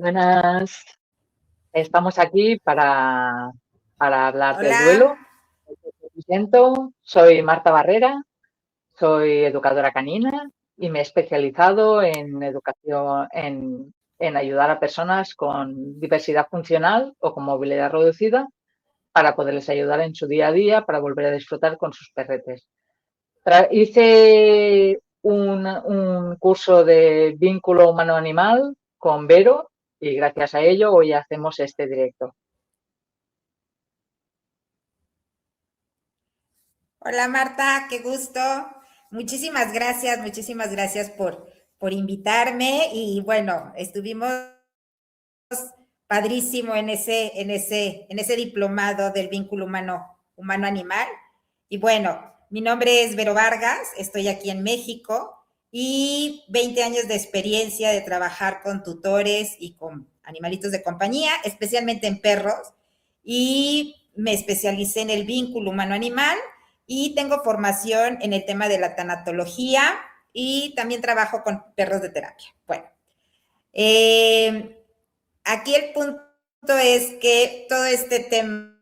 Buenas, estamos aquí para hablar del Hola, duelo. Me presento, soy Marta Barrera, soy educadora canina y me he especializado en educación, en ayudar a personas con diversidad funcional o con movilidad reducida para poderles ayudar en su día a día para volver a disfrutar con sus perretes. Hice un curso de vínculo humano-animal con Vero y gracias a ello hoy hacemos este directo. hola Marta, qué gusto. Muchísimas gracias por invitarme y bueno, estuvimos padrísimo en ese diplomado del vínculo humano-animal. Y bueno, mi nombre es Vero Vargas, estoy aquí en México y 20 años de experiencia de trabajar con tutores y con animalitos de compañía, especialmente en perros. Y me especialicé en el vínculo humano-animal y tengo formación en el tema de la tanatología y también trabajo con perros de terapia. Bueno, aquí el punto es que todo este tema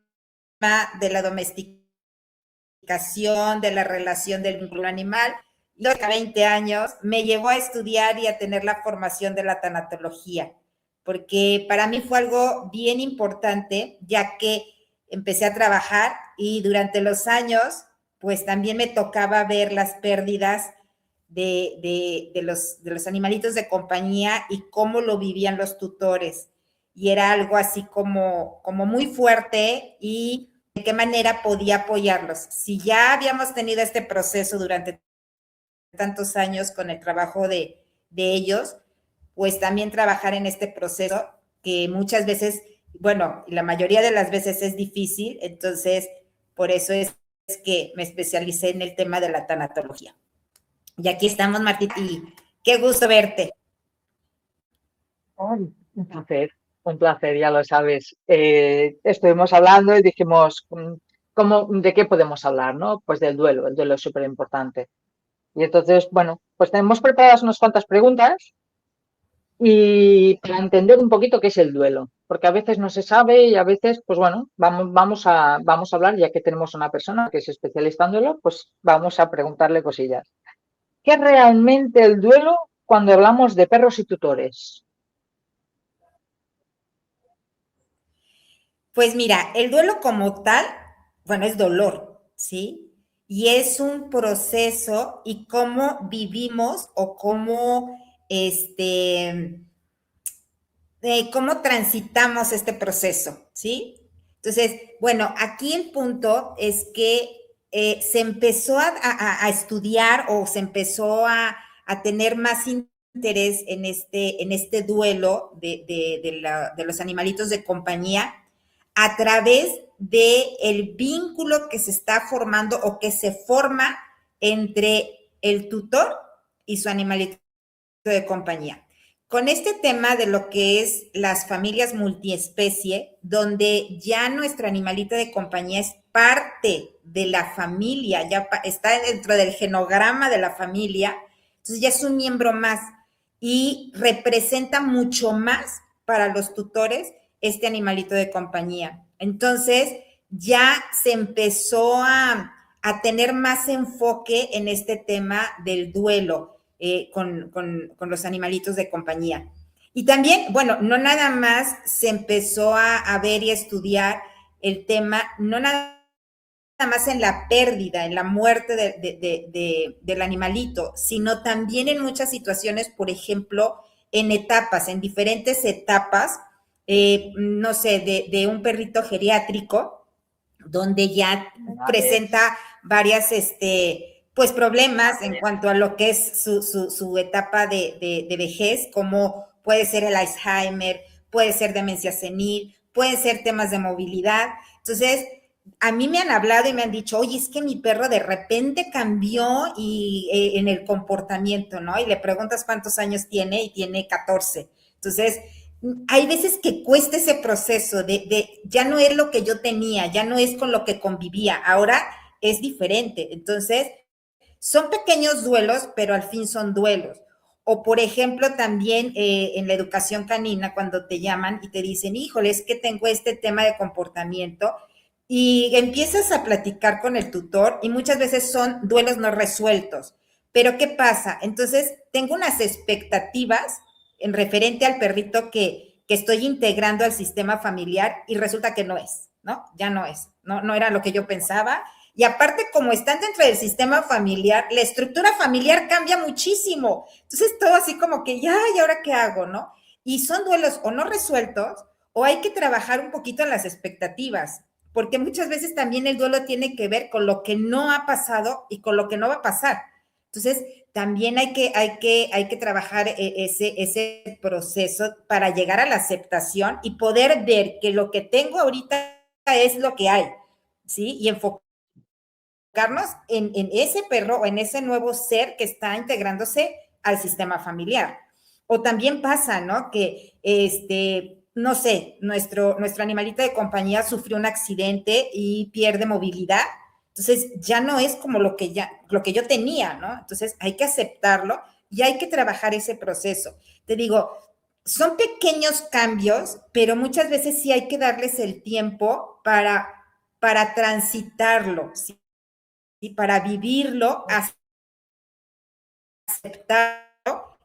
de la domesticación, de la relación del vínculo animal, los 20 años me llevó a estudiar y a tener la formación de la tanatología, porque para mí fue algo bien importante, ya que empecé a trabajar y durante los años, pues también me tocaba ver las pérdidas de los animalitos de compañía y cómo lo vivían los tutores. Y era algo así como muy fuerte y de qué manera podía apoyarlos. Si ya habíamos tenido este proceso durante tantos años con el trabajo de ellos, pues también trabajar en este proceso que muchas veces, bueno, la mayoría de las veces es difícil, entonces por eso es que me especialicé en el tema de la tanatología. Y aquí estamos, Martita, y qué gusto verte. Ay, un placer, ya lo sabes. Estuvimos hablando y dijimos, ¿de qué podemos hablar, no? Pues del duelo, el duelo es súper importante. Y entonces, bueno, pues tenemos preparadas unas cuantas preguntas y para entender un poquito qué es el duelo, porque a veces no se sabe y a veces, pues bueno, vamos a hablar, ya que tenemos una persona que es especialista en duelo, pues vamos a preguntarle cosillas. ¿Qué es realmente el duelo cuando hablamos de perros y tutores? Pues mira, el duelo como tal, bueno, es dolor, ¿sí? Y es un proceso y cómo vivimos o cómo, cómo transitamos este proceso, ¿sí? Entonces, bueno, aquí el punto es que se empezó a estudiar o se empezó a tener más interés en este duelo de los animalitos de compañía a través del vínculo que se está formando o que se forma entre el tutor y su animalito de compañía. Con este tema de lo que es las familias multiespecie, donde ya nuestro animalito de compañía es parte de la familia, ya está dentro del genograma de la familia, entonces ya es un miembro más y representa mucho más para los tutores este animalito de compañía. Entonces ya se empezó a tener más enfoque en este tema del duelo con los animalitos de compañía. Y también, bueno, no nada más se empezó a ver y a estudiar el tema, no nada más en la pérdida, en la muerte del animalito, sino también en muchas situaciones, por ejemplo, en etapas, en diferentes etapas, no sé, un perrito geriátrico, donde ya Vale, presenta varias, pues problemas en vale. cuanto a lo que es su etapa de vejez, como puede ser el Alzheimer, puede ser demencia senil, pueden ser temas de movilidad. Entonces, a mí me han hablado y me han dicho, oye, es que mi perro de repente cambió y, en el comportamiento, ¿no? Y le preguntas cuántos años tiene y tiene 14. Entonces, hay veces que cuesta ese proceso ya no es lo que yo tenía, ya no es con lo que convivía, ahora es diferente. Entonces, son pequeños duelos, pero al fin son duelos. O, por ejemplo, también en la educación canina, cuando te llaman y te dicen, híjole, es que tengo este tema de comportamiento, y empiezas a platicar con el tutor y muchas veces son duelos no resueltos. Pero ¿qué pasa? Entonces, tengo unas expectativas en referente al perrito que estoy integrando al sistema familiar y resulta que no es, ¿no? Ya no es, no era lo que yo pensaba. Y aparte, como están dentro del sistema familiar, la estructura familiar cambia muchísimo. Entonces, todo así como que, ya, ¿y ahora qué hago, no? Y son duelos o no resueltos o hay que trabajar un poquito en las expectativas, porque muchas veces también el duelo tiene que ver con lo que no ha pasado y con lo que no va a pasar. Entonces, también hay que trabajar ese proceso para llegar a la aceptación y poder ver que lo que tengo ahorita es lo que hay, ¿sí? Y enfocarnos en ese perro o en ese nuevo ser que está integrándose al sistema familiar. O también pasa, ¿no? Que, no sé, nuestro animalito de compañía sufrió un accidente y pierde movilidad. Entonces, ya no es como lo que yo tenía, ¿no? Entonces, hay que aceptarlo y hay que trabajar ese proceso. Te digo, son pequeños cambios, pero muchas veces sí hay que darles el tiempo para transitarlo, ¿sí? Y para vivirlo, aceptarlo,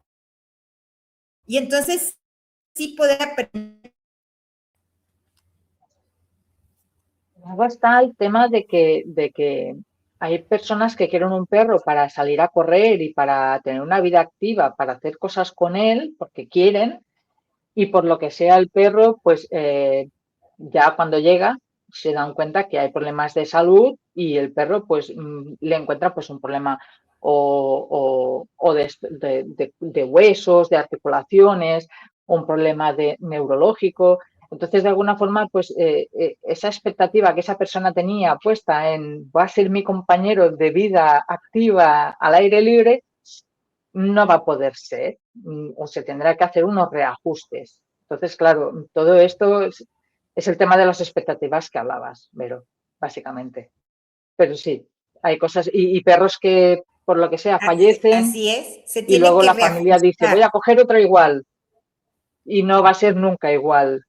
y entonces sí poder aprender. Luego está el tema de que hay personas que quieren un perro para salir a correr y para tener una vida activa, para hacer cosas con él, porque quieren, y por lo que sea el perro, pues ya cuando llega se dan cuenta que hay problemas de salud y el perro pues le encuentra pues un problema o de huesos, de articulaciones, un problema neurológico. Entonces, de alguna forma, pues esa expectativa que esa persona tenía puesta en va a ser mi compañero de vida activa al aire libre, no va a poder ser, o se tendrá que hacer unos reajustes. Entonces, claro, todo esto es el tema de las expectativas que hablabas, Vero, básicamente. Pero sí, hay cosas, y perros que por lo que sea fallecen Así es, se y tienen luego que la familia dice, voy reajustar. a coger otro igual y no va a ser nunca igual.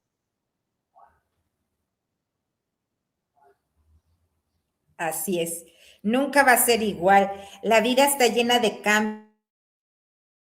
Así es. Nunca va a ser igual. La vida está llena de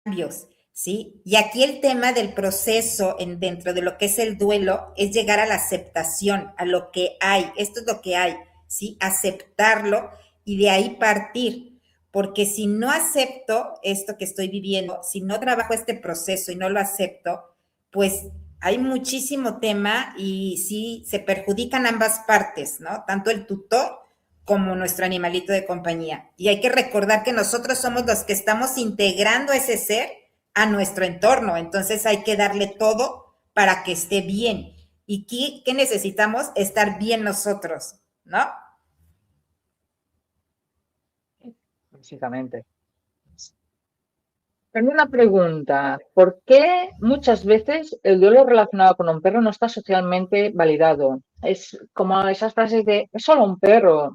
cambios, ¿sí? Y aquí el tema del proceso dentro de lo que es el duelo es llegar a la aceptación, a lo que hay. Esto es lo que hay, ¿sí? Aceptarlo y de ahí partir. Porque si no acepto esto que estoy viviendo, si no trabajo este proceso y no lo acepto, pues hay muchísimo tema y sí se perjudican ambas partes, ¿no? Tanto el tutor como nuestro animalito de compañía. Y hay que recordar que nosotros somos los que estamos integrando ese ser a nuestro entorno. Entonces hay que darle todo para que esté bien. ¿Y qué necesitamos? Estar bien nosotros, ¿no? Básicamente. Tengo una pregunta. ¿Por qué muchas veces el duelo relacionado con un perro no está socialmente validado? Es como esas frases de, es solo un perro.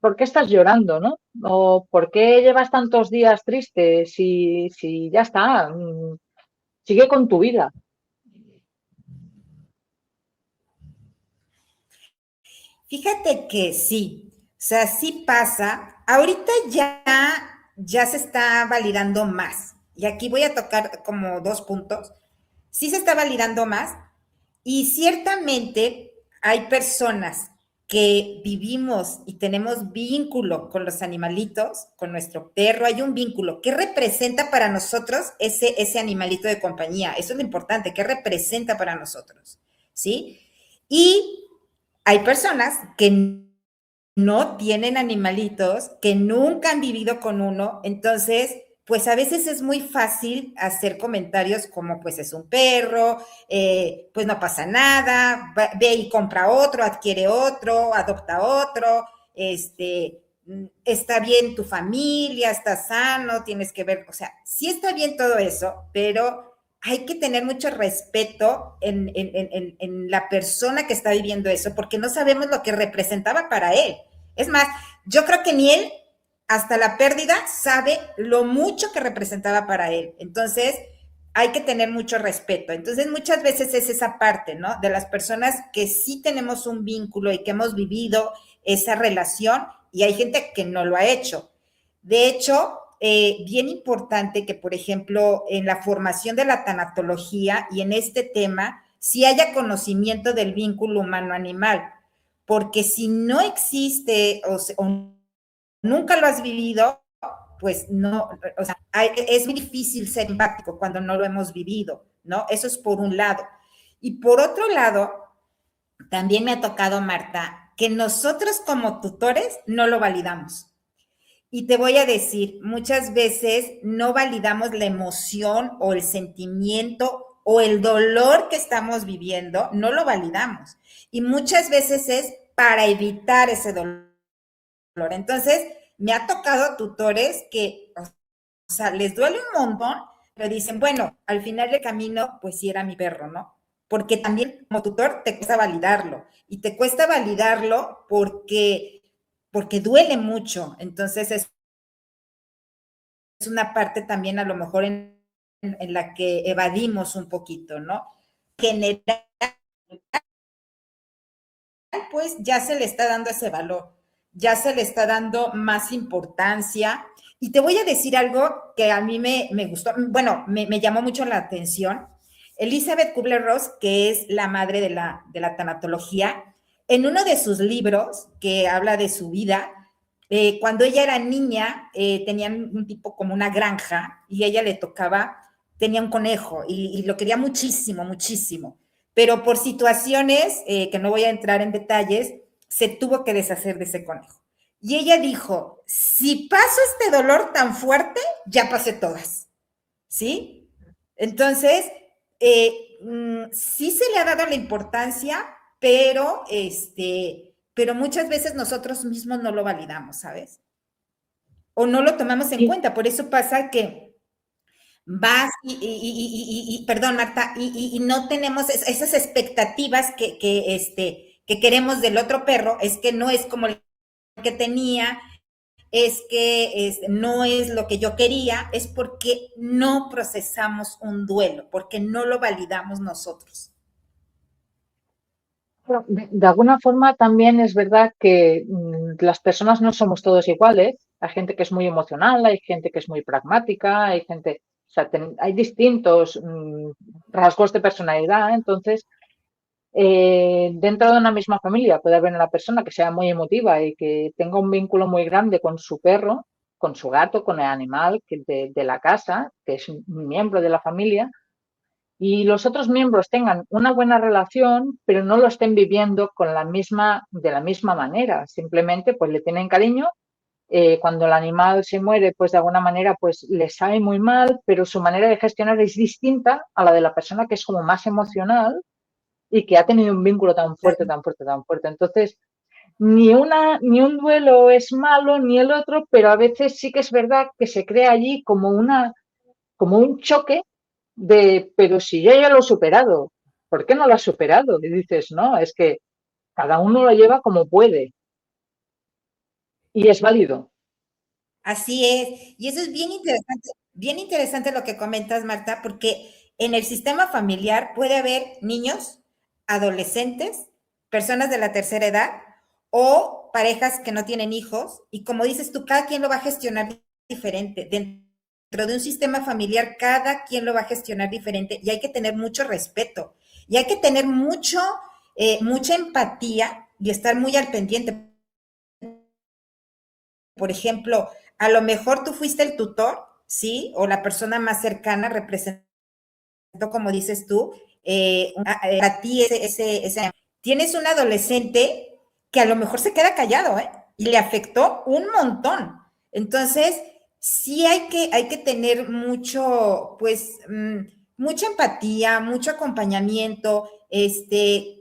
¿Por qué estás llorando, no? ¿O por qué llevas tantos días tristes si ya está? Sigue con tu vida. Fíjate que sí, o sea, sí pasa. Ahorita ya se está validando más. Y aquí voy a tocar como dos puntos. Sí se está validando más y ciertamente hay personas que vivimos y tenemos vínculo con los animalitos, con nuestro perro, hay un vínculo. ¿Qué representa para nosotros ese animalito de compañía? Eso es lo importante, ¿qué representa para nosotros? ¿Sí? Y hay personas que no tienen animalitos, que nunca han vivido con uno, entonces, pues a veces es muy fácil hacer comentarios como, pues es un perro, pues no pasa nada, ve y compra otro, adquiere otro, adopta otro, está bien tu familia, está sano, tienes que ver, o sea, sí está bien todo eso, pero hay que tener mucho respeto en la persona que está viviendo eso, porque no sabemos lo que representaba para él. Es más, yo creo que ni él hasta la pérdida sabe lo mucho que representaba para él. Entonces, hay que tener mucho respeto. Entonces, muchas veces es esa parte, ¿no? De las personas que sí tenemos un vínculo y que hemos vivido esa relación y hay gente que no lo ha hecho. De hecho, bien importante que, por ejemplo, en la formación de la tanatología y en este tema, sí haya conocimiento del vínculo humano-animal, porque si no existe o nunca lo has vivido, pues no, o sea, es muy difícil ser empático cuando no lo hemos vivido, ¿no? Eso es por un lado. Y por otro lado, también me ha tocado, Marta, que nosotros como tutores no lo validamos. Y te voy a decir, muchas veces no validamos la emoción o el sentimiento o el dolor que estamos viviendo, no lo validamos. Y muchas veces es para evitar ese dolor. Entonces, me ha tocado tutores que, o sea, les duele un montón, pero dicen, bueno, al final del camino, pues sí era mi perro, ¿no? Porque también como tutor te cuesta validarlo. Y te cuesta validarlo porque duele mucho. Entonces, es una parte también a lo mejor en la que evadimos un poquito, ¿no? General, pues ya se le está dando ese valor, ya se le está dando más importancia. Y te voy a decir algo que a mí me gustó, bueno, me llamó mucho la atención. Elizabeth Kubler-Ross, que es la madre de la tanatología, en uno de sus libros que habla de su vida, cuando ella era niña, tenían un tipo como una granja y ella le tocaba, tenía un conejo y lo quería muchísimo, muchísimo, pero por situaciones que no voy a entrar en detalles, se tuvo que deshacer de ese conejo. Y ella dijo, si paso este dolor tan fuerte, ya pasé todas, ¿sí? Entonces, sí se le ha dado la importancia, pero muchas veces nosotros mismos no lo validamos, ¿sabes? O no lo tomamos en Sí, cuenta. Por eso pasa que vas perdón, Marta, y no tenemos esas expectativas que queremos del otro perro, es que no es como el que tenía, es que no es lo que yo quería, es porque no procesamos un duelo, porque no lo validamos nosotros. pero de alguna forma también es verdad que las personas no somos todos iguales. Hay gente que es muy emocional, hay gente que es muy pragmática, hay gente, o sea, hay distintos rasgos de personalidad. Entonces, dentro de una misma familia puede haber una persona que sea muy emotiva y que tenga un vínculo muy grande con su perro, con su gato, con el animal de la casa, que es un miembro de la familia, y los otros miembros tengan una buena relación, pero no lo estén viviendo de la misma manera. Simplemente, pues le tienen cariño. Cuando el animal se muere, pues de alguna manera, pues le sabe muy mal, pero su manera de gestionar es distinta a la de la persona que es como más emocional y que ha tenido un vínculo tan fuerte, tan fuerte, tan fuerte. Entonces, ni un duelo es malo, ni el otro, pero a veces sí que es verdad que se crea allí como un choque pero si yo ya lo he superado, ¿por qué no lo has superado? Y dices, no, es que cada uno lo lleva como puede y es válido. Así es. Y eso es bien interesante lo que comentas, Marta, porque en el sistema familiar puede haber niños, adolescentes, personas de la tercera edad o parejas que no tienen hijos. Y como dices tú, cada quien lo va a gestionar diferente. Dentro de un sistema familiar, cada quien lo va a gestionar diferente y hay que tener mucho respeto y hay que tener mucha empatía y estar muy al pendiente. Por ejemplo, a lo mejor tú fuiste el tutor, ¿sí? O la persona más cercana representó, como dices tú, a ti Tienes un adolescente que a lo mejor se queda callado, ¿eh? Y le afectó un montón. Entonces, sí hay que tener mucho, pues, mucha empatía, mucho acompañamiento,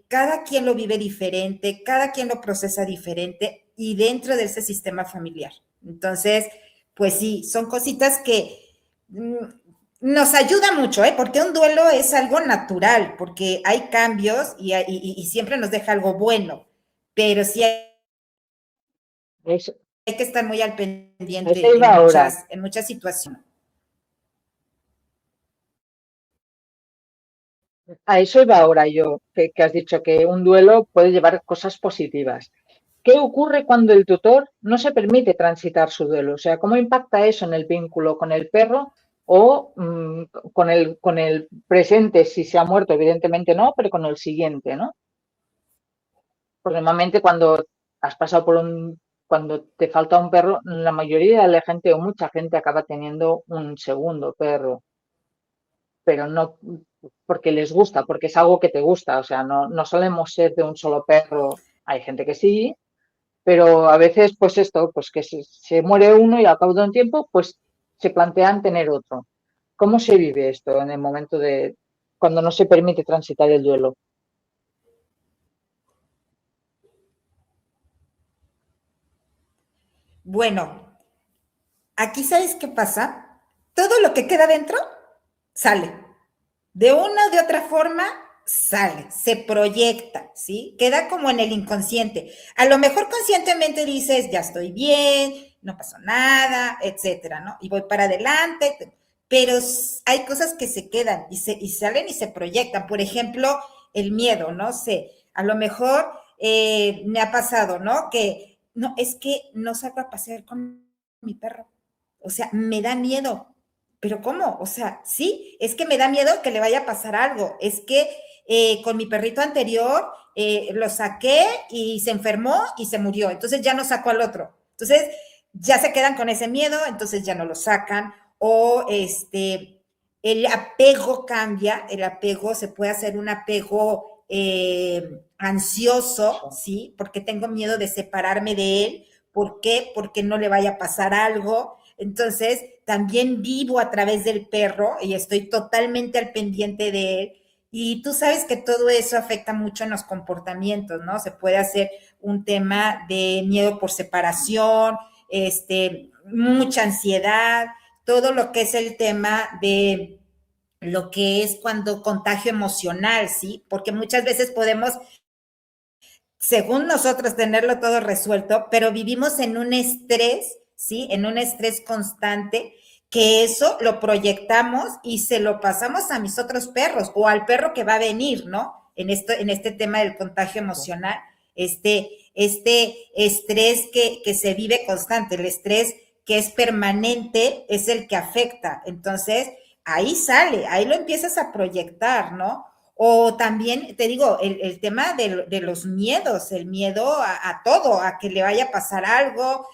cada quien lo vive diferente, cada quien lo procesa diferente y dentro de ese sistema familiar. Entonces, pues sí, son cositas que nos ayuda mucho, ¿eh? Porque un duelo es algo natural, porque hay cambios y siempre nos deja algo bueno, pero sí hay Es, hay que estar muy al A eso pendiente iba ahora. en muchas situaciones. A eso iba ahora yo, que has dicho que un duelo puede llevar cosas positivas. ¿Qué ocurre cuando el tutor no se permite transitar su duelo? O sea, ¿cómo impacta eso en el vínculo con el perro o con el presente? Si se ha muerto, evidentemente no, pero con el siguiente, ¿no? Porque normalmente cuando has pasado por cuando te falta un perro, la mayoría de la gente o mucha gente acaba teniendo un segundo perro, pero no porque les gusta, porque es algo que te gusta. O sea, no solemos ser de un solo perro. Hay gente que sí, pero a veces, pues esto, pues que se muere uno y al cabo de un tiempo, pues se plantean tener otro. ¿Cómo se vive esto en el momento de cuando no se permite transitar el duelo? Bueno, aquí ¿sabes qué pasa? Todo lo que queda dentro sale. De una o de otra forma sale, se proyecta, ¿sí? Queda como en el inconsciente. A lo mejor conscientemente dices, ya estoy bien, no pasó nada, etcétera, ¿no? Y voy para adelante, pero hay cosas que se quedan y salen y se proyectan. Por ejemplo, el miedo, no sé, a lo mejor me ha pasado, ¿no? Que no, es que no salgo a pasear con mi perro. O sea, me da miedo. ¿Pero cómo? O sea, sí, es que me da miedo que le vaya a pasar algo. Es que con mi perrito anterior lo saqué y se enfermó y se murió. Entonces ya no sacó al otro. Entonces ya se quedan con ese miedo, entonces ya no lo sacan. O el apego cambia, el apego se puede hacer un apego ansioso, ¿sí? Porque tengo miedo de separarme de él. ¿Por qué? Porque no le vaya a pasar algo. Entonces, también vivo a través del perro y estoy totalmente al pendiente de él. Y tú sabes que todo eso afecta mucho en los comportamientos, ¿no? Se puede hacer un tema de miedo por separación, mucha ansiedad, todo lo que es el tema de lo que es cuando contagio emocional, ¿sí? Porque muchas veces podemos, según nosotros, tenerlo todo resuelto, pero vivimos en un estrés, ¿sí? En un estrés constante, que eso lo proyectamos y se lo pasamos a mis otros perros o al perro que va a venir, ¿no? En este tema del contagio emocional, este estrés que se vive constante, el estrés que es permanente es el que afecta. Entonces, ahí sale, ahí lo empiezas a proyectar, ¿no? O también, te digo, el tema de los miedos, el miedo a todo, a que le vaya a pasar algo,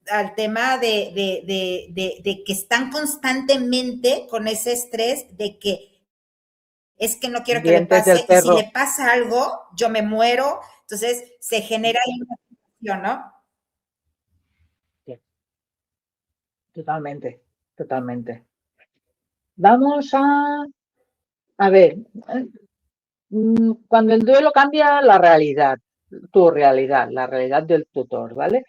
al tema de que están constantemente con ese estrés de que es que no quiero que le Dientes del pase, y si perro. le pasa algo, yo me muero. Entonces se genera ahí una situación, ¿no? Sí, totalmente, totalmente. Vamos a ver, cuando el duelo cambia la realidad, tu realidad, la realidad del tutor, ¿vale?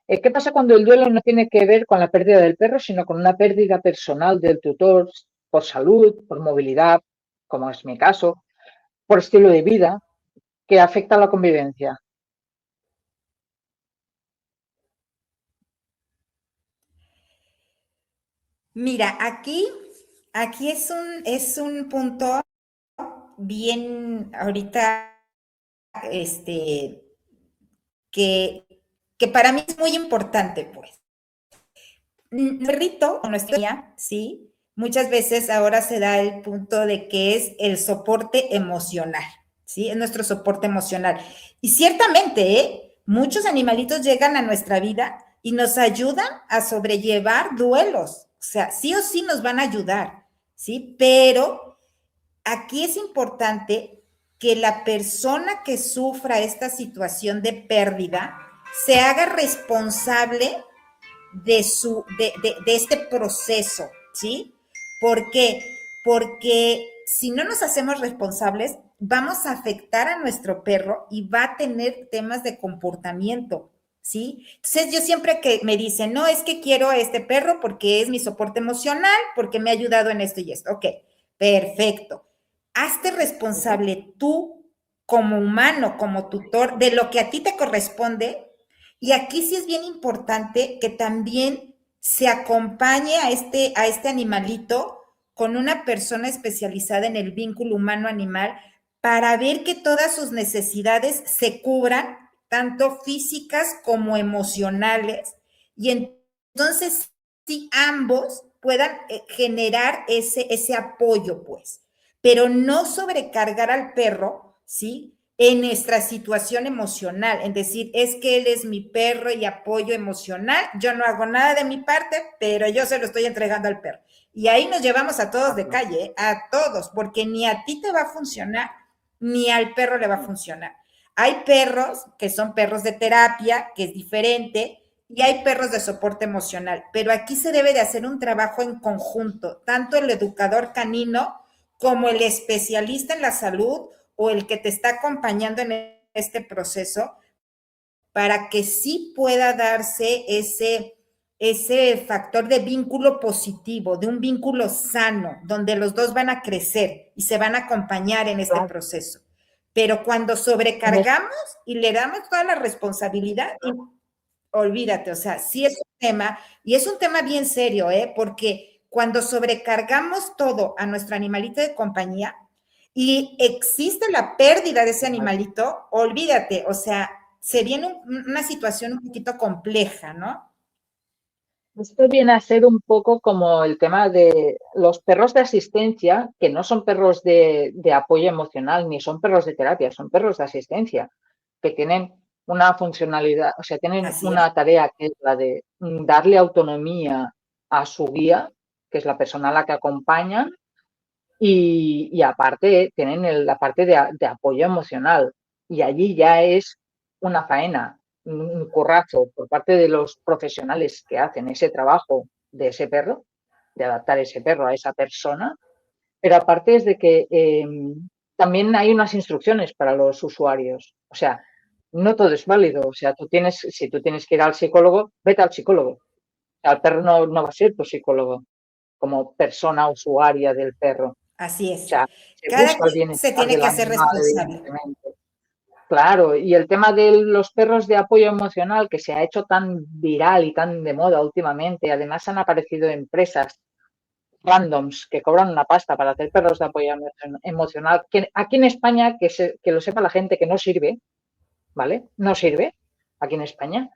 ¿Qué pasa cuando el duelo no tiene que ver con la pérdida del perro, sino con una pérdida personal del tutor por salud, por movilidad, como es mi caso, por estilo de vida, que afecta a la convivencia? Mira, aquí es un punto bien ahorita, este, que, que para mí es muy importante, pues. Perrito, o nuestra niña, ¿sí? Muchas veces ahora se da el punto de que es el soporte emocional, ¿sí? Es nuestro soporte emocional. Y ciertamente, ¿eh? Muchos animalitos llegan a nuestra vida y nos ayudan a sobrellevar duelos. O sea, sí o sí nos van a ayudar, ¿sí? Pero aquí es importante que la persona que sufra esta situación de pérdida se haga responsable de este proceso, ¿sí? ¿Por qué? Porque si no nos hacemos responsables, vamos a afectar a nuestro perro y va a tener temas de comportamiento, ¿sí? Entonces yo siempre que me dicen, no, es que quiero a este perro porque es mi soporte emocional, porque me ha ayudado en esto y esto. Ok, perfecto. Hazte responsable tú como humano, como tutor, de lo que a ti te corresponde Y aquí sí es bien importante que también se acompañe a este animalito con una persona especializada en el vínculo humano-animal para ver que todas sus necesidades se cubran, tanto físicas como emocionales, y entonces sí ambos puedan generar ese apoyo, pues, pero no sobrecargar al perro, ¿sí? En nuestra situación emocional, en decir, es que él es mi perro y apoyo emocional, yo no hago nada de mi parte, pero yo se lo estoy entregando al perro. Y ahí nos llevamos a todos de calle, ¿eh? A todos, porque ni a ti te va a funcionar, ni al perro le va a funcionar. Hay perros que son perros de terapia, que es diferente, y hay perros de soporte emocional, pero aquí se debe de hacer un trabajo en conjunto, tanto el educador canino como el especialista en la salud o el que te está acompañando en este proceso, para que sí pueda darse ese factor de vínculo positivo, de un vínculo sano, donde los dos van a crecer y se van a acompañar en este Claro. proceso. Pero cuando sobrecargamos y le damos toda la responsabilidad, olvídate, o sea, sí es un tema, y es un tema bien serio, ¿eh? Porque cuando sobrecargamos todo a nuestro animalito de compañía y existe la pérdida de ese animalito, olvídate, o sea, se viene una situación un poquito compleja, ¿no? Esto viene a ser un poco como el tema de los perros de asistencia, que no son perros de apoyo emocional, ni son perros de terapia, son perros de asistencia, que tienen una funcionalidad, o sea, tienen Así es. una tarea que es la de darle autonomía a su guía, que es la persona a la que acompañan, y aparte tienen la parte de apoyo emocional. Y allí ya es una faena, un currazo por parte de los profesionales que hacen ese trabajo de ese perro, de adaptar ese perro a esa persona. Pero aparte es de que también hay unas instrucciones para los usuarios. O sea, no todo es válido. O sea, si tú tienes que ir al psicólogo, vete al psicólogo. O sea, el perro no va a ser tu psicólogo como persona usuaria del perro. Así O es. sea, se Cada busca el quien se bienestar tiene del que hacer animal, responsable. evidentemente. Claro, y el tema de los perros de apoyo emocional que se ha hecho tan viral y tan de moda últimamente, además han aparecido empresas randoms que cobran una pasta para hacer perros de apoyo emocional, que aquí en España, que lo sepa la gente, que no sirve, ¿vale? No sirve aquí en España.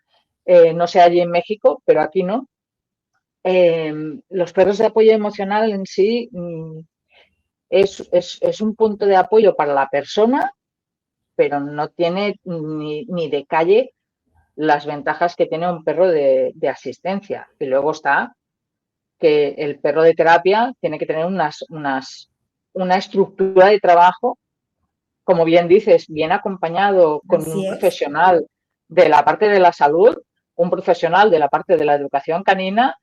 No sé allí en México, pero aquí no. Los perros de apoyo emocional en sí es un punto de apoyo para la persona, pero no tiene ni de calle las ventajas que tiene un perro de asistencia. Y luego está que el perro de terapia tiene que tener una estructura de trabajo, como bien dices, bien acompañado con un Así es. profesional de la parte de la salud, un profesional de la parte de la educación canina,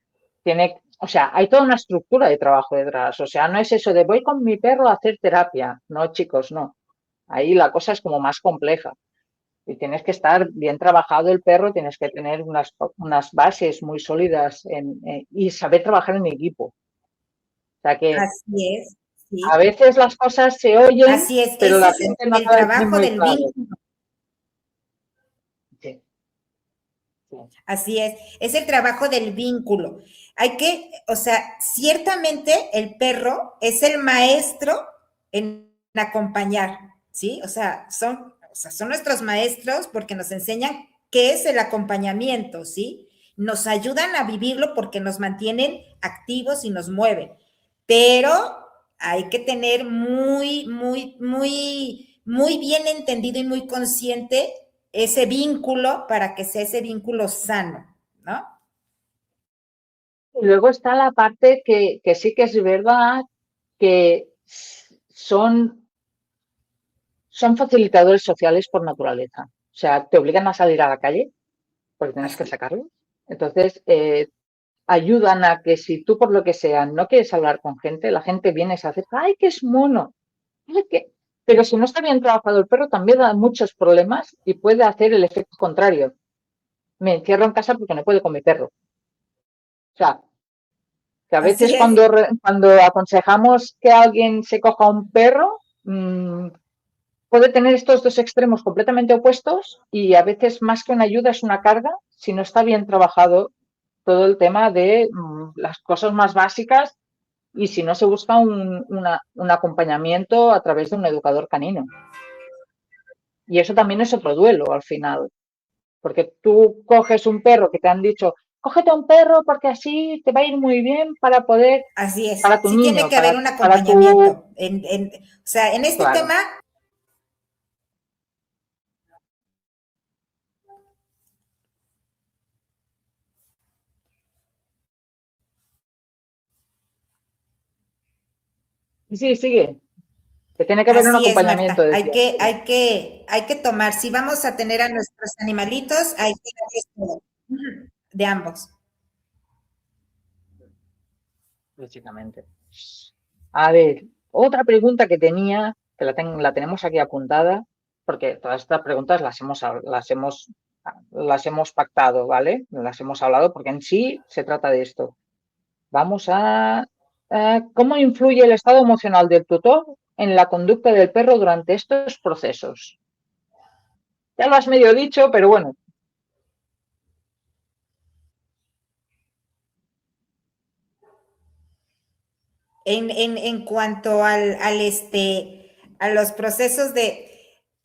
o sea, hay toda una estructura de trabajo detrás. O sea, no es eso de voy con mi perro a hacer terapia. No, chicos, no. Ahí la cosa es como más compleja. Y tienes que estar bien trabajado el perro, tienes que tener unas bases muy sólidas y saber trabajar en equipo. O sea que Así es. a Sí. veces las cosas se oyen, Así es. pero Ese la es gente no el acaba de tener trabajo muy del claro. vínculo. Sí, sí, Así es el trabajo del vínculo. Hay que, o sea, ciertamente el perro es el maestro en acompañar, ¿sí? O sea, son nuestros maestros porque nos enseñan qué es el acompañamiento, ¿sí? Nos ayudan a vivirlo porque nos mantienen activos y nos mueven. Pero hay que tener muy bien entendido y muy consciente ese vínculo para que sea ese vínculo sano, ¿no? y luego está la parte que sí que es verdad que son facilitadores sociales por naturaleza. O sea, te obligan a salir a la calle porque tienes que Así. sacarlos. Entonces, ayudan a que si tú por lo que sea no quieres hablar con gente, la gente viene y se acerca, ¡ay, que es mono! Ay, que... Pero si no está bien trabajado el perro, también da muchos problemas y puede hacer el efecto contrario. Me encierro en casa porque no puedo con mi perro. O sea, que a veces Así es. cuando aconsejamos que alguien se coja un perro, puede tener estos dos extremos completamente opuestos y a veces más que una ayuda es una carga si no está bien trabajado todo el tema de las cosas más básicas y si no se busca un acompañamiento a través de un educador canino. Y eso también es otro duelo al final, porque tú coges un perro que te han dicho, cógete un perro porque así te va a ir muy bien para poder, Así es, para tu sí tiene niño, que haber un para tu... acompañamiento. O sea, en este Claro. tema, Sí, sigue. Que tiene que haber un así es, acompañamiento, Marta. decías. Sí. Hay que tomar, si vamos a tener a nuestros animalitos, hay que darles todo. Ujú, de ambos. Básicamente. A ver, otra pregunta que tenía, que la tenemos aquí apuntada, porque todas estas preguntas las hemos pactado, ¿vale? Las hemos hablado porque en sí se trata de esto. Vamos a ¿cómo influye el estado emocional del tutor en la conducta del perro durante estos procesos? Ya lo has medio dicho, pero bueno, En cuanto a los procesos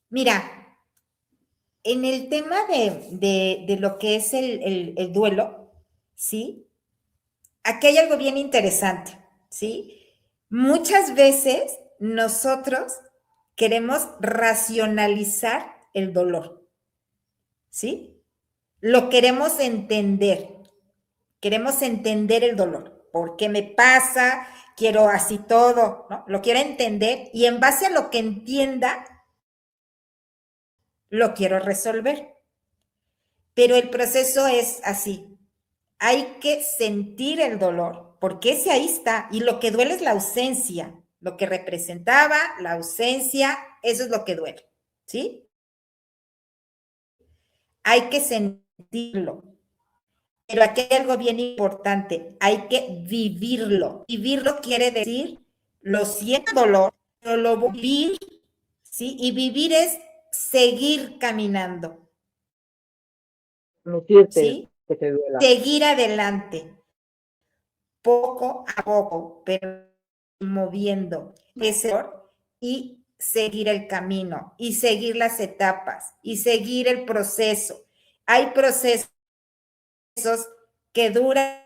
mira, en el tema de lo que es el duelo, ¿sí? Aquí hay algo bien interesante, ¿sí? Muchas veces nosotros queremos racionalizar el dolor, ¿sí? Lo queremos entender el dolor. ¿Por qué me pasa? Quiero así todo, ¿no? Lo quiero entender y en base a lo que entienda, lo quiero resolver. Pero el proceso es así. Hay que sentir el dolor, porque ese ahí está. Y lo que duele es la ausencia. Lo que representaba la ausencia, eso es lo que duele. ¿Sí? Hay que sentirlo. Pero aquí hay algo bien importante. Hay que vivirlo. Vivirlo quiere decir, lo siento dolor, pero lo voy a vivir, ¿sí? Y vivir es seguir caminando, permitirte ¿sí? que te duela. Seguir adelante, poco a poco, pero moviendo ese dolor y seguir el camino y seguir las etapas y seguir el proceso. Hay procesos que duran,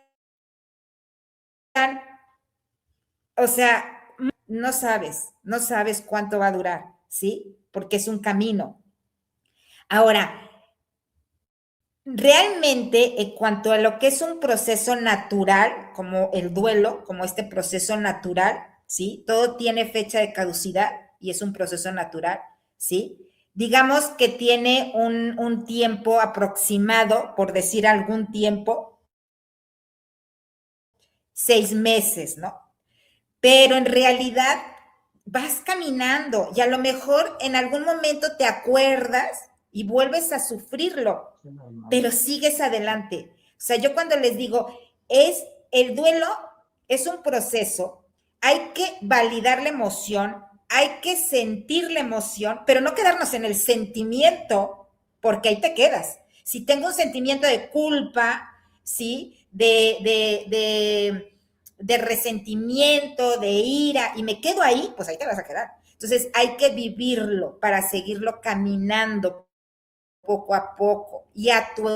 o sea, no sabes cuánto va a durar, ¿sí? Porque es un camino. Ahora, realmente, en cuanto a lo que es un proceso natural, como el duelo, como este proceso natural, ¿sí? Todo tiene fecha de caducidad y es un proceso natural, ¿sí? Digamos que tiene un tiempo aproximado, por decir algún tiempo, 6 meses, ¿no? Pero en realidad vas caminando y a lo mejor en algún momento te acuerdas y vuelves a sufrirlo, pero sigues adelante. O sea, yo cuando les digo, el duelo es un proceso, hay que validar la emoción, hay que sentir la emoción, pero no quedarnos en el sentimiento, porque ahí te quedas. Si tengo un sentimiento de culpa, ¿sí? De resentimiento, de ira, y me quedo ahí, pues ahí te vas a quedar. Entonces hay que vivirlo para seguirlo caminando poco a poco y a tu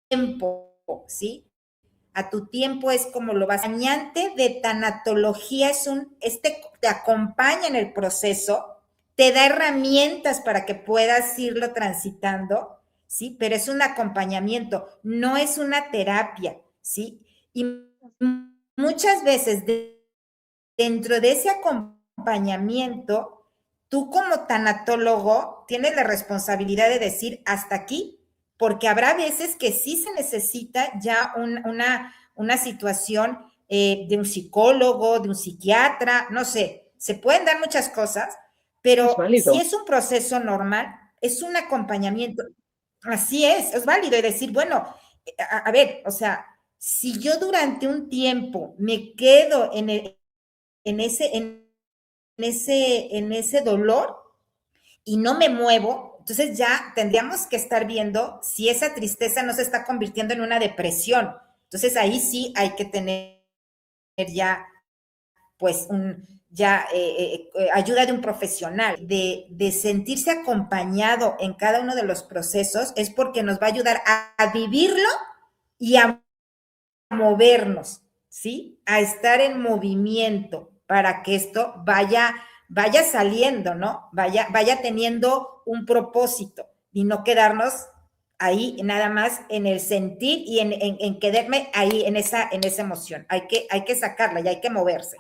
tiempo, ¿sí? A tu tiempo es como lo vas. Acompañante de tanatología te acompaña en el proceso, te da herramientas para que puedas irlo transitando, ¿sí? Pero es un acompañamiento, no es una terapia, ¿sí? Y muchas veces dentro de ese acompañamiento, tú como tanatólogo tienes la responsabilidad de decir hasta aquí, porque habrá veces que sí se necesita ya una situación de un psicólogo, de un psiquiatra, no sé, se pueden dar muchas cosas, Es pero si válido. es un proceso normal, es un acompañamiento. Así es válido y decir, bueno, a ver, o sea, si yo durante un tiempo me quedo en en ese dolor y no me muevo, entonces ya tendríamos que estar viendo si esa tristeza no se está convirtiendo en una depresión. Entonces ahí sí hay que tener ya, pues, ayuda de un profesional, de sentirse acompañado en cada uno de los procesos, es porque nos va a ayudar a vivirlo y a movernos, ¿sí? A estar en movimiento para que esto vaya saliendo, ¿no? Vaya teniendo un propósito y no quedarnos ahí nada más en el sentir y en quedarme ahí en esa emoción. Hay que sacarla y hay que moverse.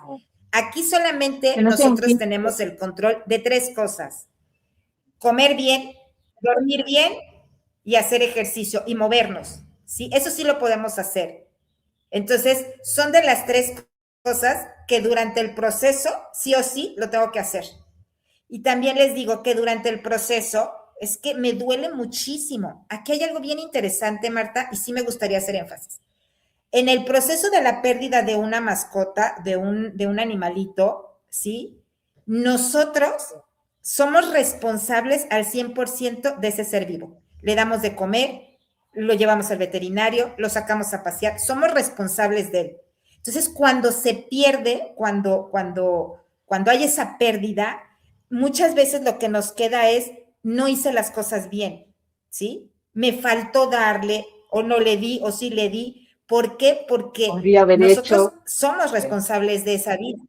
Aquí solamente Que no sea un nosotros fin. tenemos el control de 3 cosas: comer bien, dormir bien y hacer ejercicio y movernos, ¿sí? Eso sí lo podemos hacer. Entonces, son de las 3 cosas que durante el proceso, sí o sí, lo tengo que hacer. Y también les digo que durante el proceso es que me duele muchísimo. Aquí hay algo bien interesante, Marta, y sí me gustaría hacer énfasis. En el proceso de la pérdida de una mascota, de un animalito, ¿sí? Nosotros somos responsables al 100% de ese ser vivo. Le damos de comer, lo llevamos al veterinario, lo sacamos a pasear, somos responsables de él. Entonces, cuando se pierde, cuando hay esa pérdida, muchas veces lo que nos queda es, no hice las cosas bien, ¿sí? Me faltó darle, o no le di, o sí le di. ¿Por qué? Porque Podría haber nosotros hecho. somos responsables de esa vida.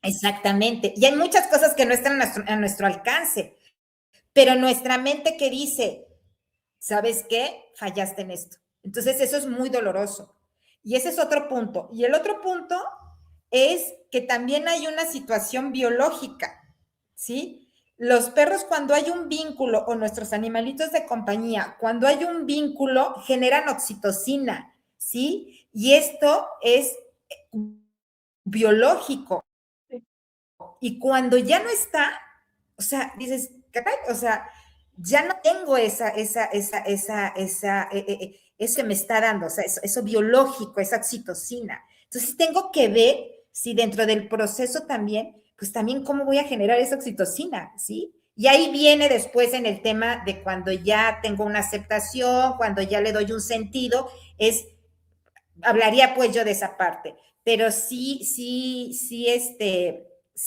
Exactamente. Y hay muchas cosas que no están a nuestro alcance, pero nuestra mente que dice, ¿sabes qué? Fallaste en esto. Entonces eso es muy doloroso. Y ese es otro punto. Y el otro punto es que también hay una situación biológica, ¿sí? Los perros, cuando hay un vínculo, o nuestros animalitos de compañía, cuando hay un vínculo, generan oxitocina, ¿sí? Y esto es biológico. Y cuando ya no está, o sea, dices, caray, o sea, ya no tengo eso que me está dando, o sea, eso biológico, esa oxitocina. Entonces tengo que ver si dentro del proceso también, pues también cómo voy a generar esa oxitocina, ¿sí? Y ahí viene después en el tema de cuando ya tengo una aceptación, cuando ya le doy un sentido, hablaría pues yo de esa parte, pero sí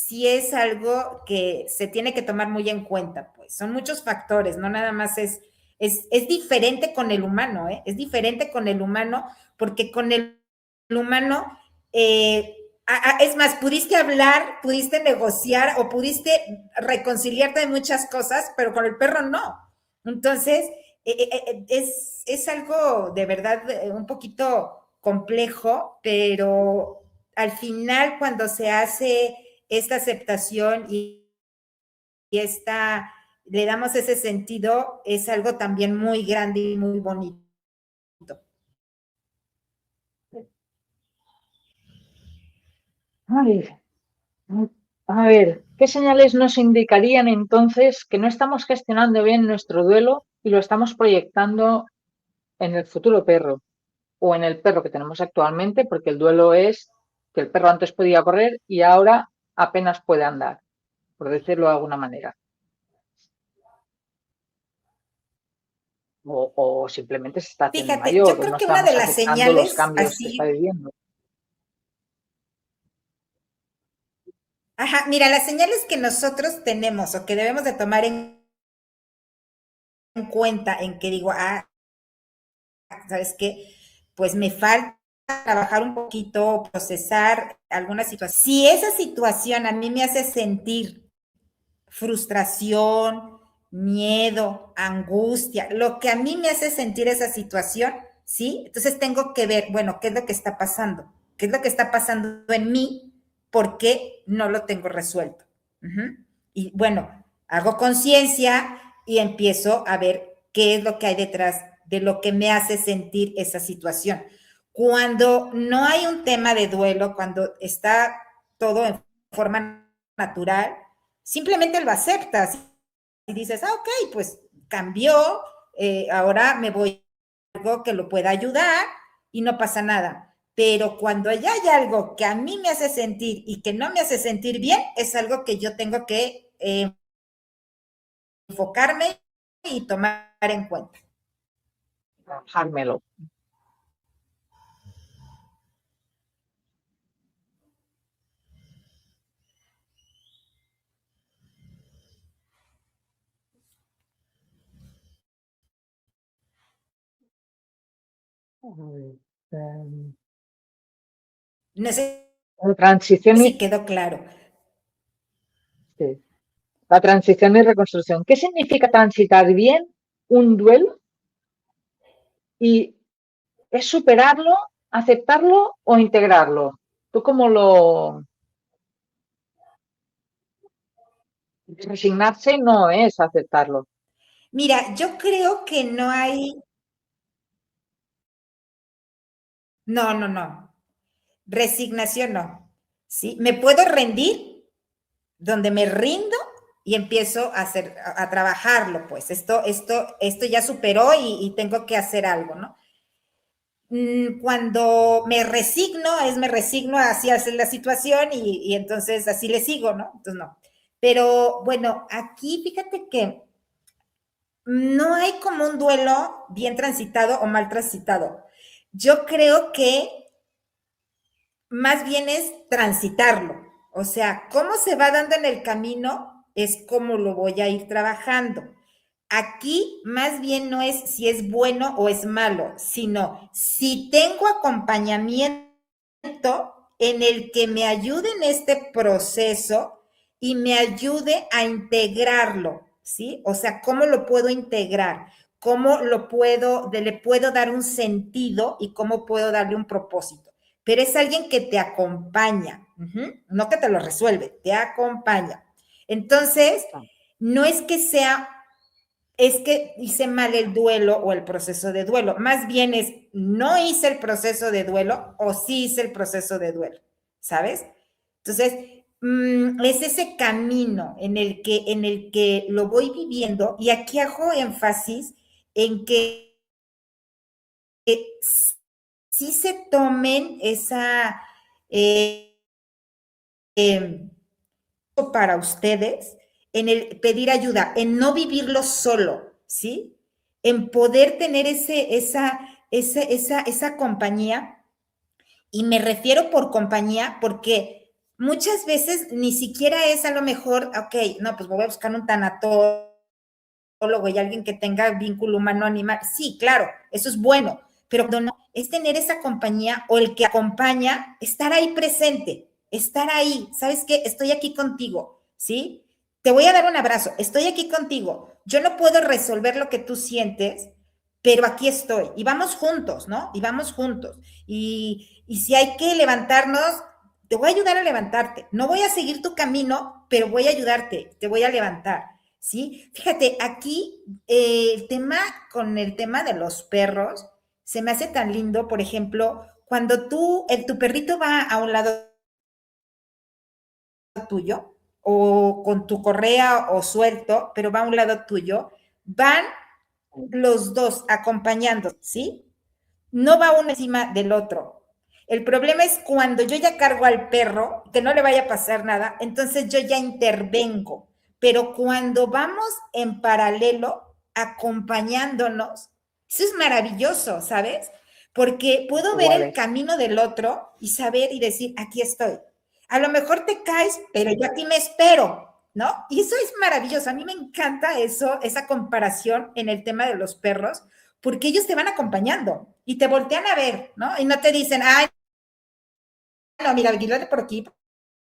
es algo que se tiene que tomar muy en cuenta, pues son muchos factores, no nada más es diferente con el humano, ¿eh? Es diferente con el humano, porque con el humano, es más, pudiste hablar, pudiste negociar o pudiste reconciliarte de muchas cosas, pero con el perro no. Entonces, es algo de verdad un poquito complejo, pero al final cuando se hace esta aceptación y le damos ese sentido, es algo también muy grande y muy bonito. Ay, a ver, ¿qué señales nos indicarían entonces que no estamos gestionando bien nuestro duelo y lo estamos proyectando en el futuro perro o en el perro que tenemos actualmente? Porque el duelo es que el perro antes podía correr y ahora apenas puede andar, por decirlo de alguna manera. O simplemente se está haciendo Fíjate, mayor yo o no creo que una estamos de las aceptando los señales cambios que está así, viviendo. ajá, mira, las señales que nosotros tenemos o que debemos de tomar en cuenta en que digo, ¿sabes qué? Pues me falta trabajar un poquito, procesar alguna situación. Si esa situación a mí me hace sentir frustración, miedo, angustia, lo que a mí me hace sentir esa situación, ¿sí? Entonces tengo que ver, bueno, ¿qué es lo que está pasando? ¿Qué es lo que está pasando en mí? ¿Por qué no lo tengo resuelto? Y bueno, hago conciencia y empiezo a ver qué es lo que hay detrás de lo que me hace sentir esa situación. Cuando no hay un tema de duelo, cuando está todo en forma natural, simplemente lo aceptas y dices, ok, pues cambió, ahora me voy a algo que lo pueda ayudar y no pasa nada. pero cuando ya hay algo que a mí me hace sentir y que no me hace sentir bien, es algo que yo tengo que enfocarme y tomar en cuenta. Trabajármelo. Em, No sé Transición si y, quedó claro. sí, la transición y reconstrucción. ¿Qué significa transitar bien un duelo? ¿Y es superarlo, aceptarlo o integrarlo? ¿Tú cómo lo... Resignarse no es aceptarlo. Mira, yo creo que no hay, no, no, no, resignación no, ¿sí? Me puedo rendir donde me rindo y empiezo a hacer, a trabajarlo, pues esto ya superó y tengo que hacer algo, ¿no? Cuando me resigno, me resigno así a hacer la situación y entonces así le sigo, ¿no? Entonces no. Pero bueno, aquí fíjate que no hay como un duelo bien transitado o mal transitado. Yo creo que más bien es transitarlo. O sea, cómo se va dando en el camino es cómo lo voy a ir trabajando. Aquí más bien no es si es bueno o es malo, sino si tengo acompañamiento en el que me ayude en este proceso y me ayude a integrarlo, ¿sí? O sea, ¿cómo lo puedo integrar? ¿Cómo lo puedo, le puedo dar un sentido y cómo puedo darle un propósito? Pero es alguien que te acompaña, no que te lo resuelve, te acompaña. Entonces, no es que sea, es que hice mal el duelo o el proceso de duelo, más bien es, no hice el proceso de duelo o sí hice el proceso de duelo, ¿sabes? Entonces, es ese camino en el que lo voy viviendo y aquí hago énfasis en que sí se tomen esa eh, para ustedes en el pedir ayuda, en no vivirlo solo, ¿sí? En poder tener esa compañía, y me refiero por compañía porque muchas veces ni siquiera es a lo mejor, ok, no, pues voy a buscar un tanatólogo y alguien que tenga vínculo humano-animal. Sí, claro, eso es bueno, pero no, es tener esa compañía o el que acompaña, estar ahí presente, estar ahí, ¿sabes qué? Estoy aquí contigo, ¿sí? Te voy a dar un abrazo, estoy aquí contigo. Yo no puedo resolver lo que tú sientes, pero aquí estoy. Y vamos juntos, ¿no? Y vamos juntos. Y si hay que levantarnos, te voy a ayudar a levantarte. No voy a seguir tu camino, pero voy a ayudarte, te voy a levantar. ¿Sí? Fíjate, aquí el tema con el tema de los perros se me hace tan lindo, por ejemplo, cuando tu perrito va a un lado tuyo o con tu correa o suelto, pero va a un lado tuyo, van los dos acompañando, ¿sí? No va uno encima del otro. El problema es cuando yo ya cargo al perro, que no le vaya a pasar nada, entonces yo ya intervengo. Pero cuando vamos en paralelo, acompañándonos, eso es maravilloso, ¿sabes? Porque puedo ver el Iguales. camino del otro y saber y decir, aquí estoy. A lo mejor te caes, pero yo aquí me espero, ¿no? Y eso es maravilloso. A mí me encanta eso, esa comparación en el tema de los perros, porque ellos te van acompañando y te voltean a ver, ¿no? Y no te dicen, ay, no, mira, guírdate por aquí,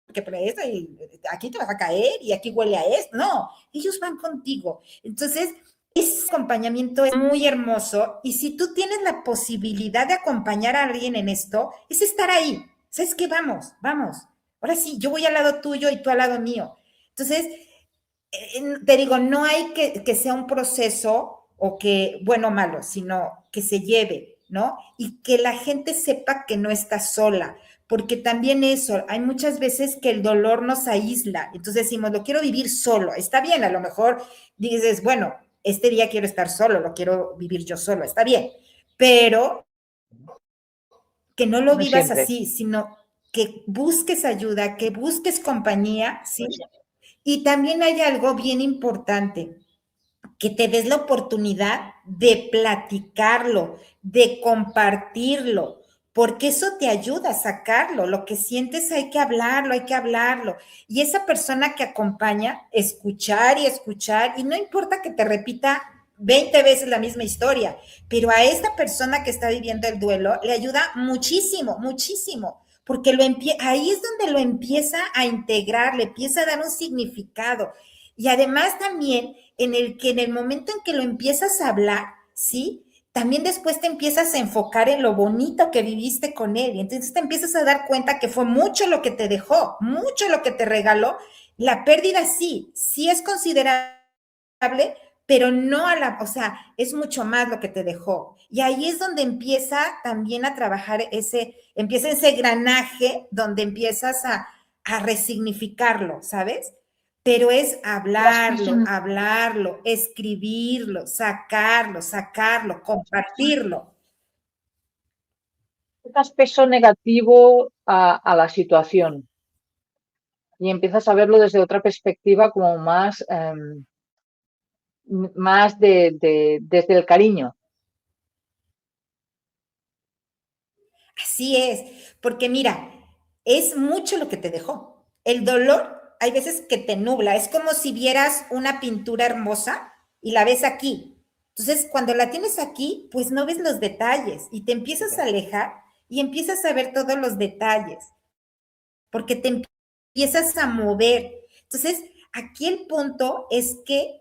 porque por esto, y aquí te vas a caer y aquí huele a esto. No, ellos van contigo. Entonces, ese acompañamiento es muy hermoso y si tú tienes la posibilidad de acompañar a alguien en esto, es estar ahí. ¿Sabes qué? Vamos, vamos. Ahora sí, yo voy al lado tuyo y tú al lado mío. Entonces, te digo, no hay que sea un proceso o que, bueno o malo, sino que se lleve, ¿no? Y que la gente sepa que no está sola, porque también eso, hay muchas veces que el dolor nos aísla, entonces decimos, lo quiero vivir solo, está bien, a lo mejor dices, bueno, este día quiero estar solo, lo quiero vivir yo solo, está bien, pero que no lo no vivas siempre. así, sino que busques ayuda, que busques compañía, ¿sí? Y también hay algo bien importante, que te des la oportunidad de platicarlo, de compartirlo, porque eso te ayuda a sacarlo. Lo que sientes hay que hablarlo, hay que hablarlo. Y esa persona que acompaña, escuchar y escuchar, y no importa que te repita 20 veces la misma historia, pero a esta persona que está viviendo el duelo le ayuda muchísimo, muchísimo, porque ahí es donde lo empieza a integrar, le empieza a dar un significado. Y además también en el momento en que lo empiezas a hablar, ¿sí? También después te empiezas a enfocar en lo bonito que viviste con él. Y entonces te empiezas a dar cuenta que fue mucho lo que te dejó, mucho lo que te regaló. La pérdida sí, sí es considerable, pero no o sea, es mucho más lo que te dejó. Y ahí es donde empieza también a trabajar empieza ese granaje donde empiezas a resignificarlo, ¿sabes? Pero es Las hablarlo, personas, hablarlo, escribirlo, sacarlo, sacarlo, compartirlo. das peso negativo a la situación y empiezas a verlo desde otra perspectiva como más, más desde el cariño. Así es, porque mira, es mucho lo que te dejó. El dolor, hay veces que te nubla, es como si vieras una pintura hermosa y la ves aquí. Entonces, cuando la tienes aquí, pues no ves los detalles y te empiezas a alejar y empiezas a ver todos los detalles, porque te empiezas a mover. Entonces, aquí el punto es que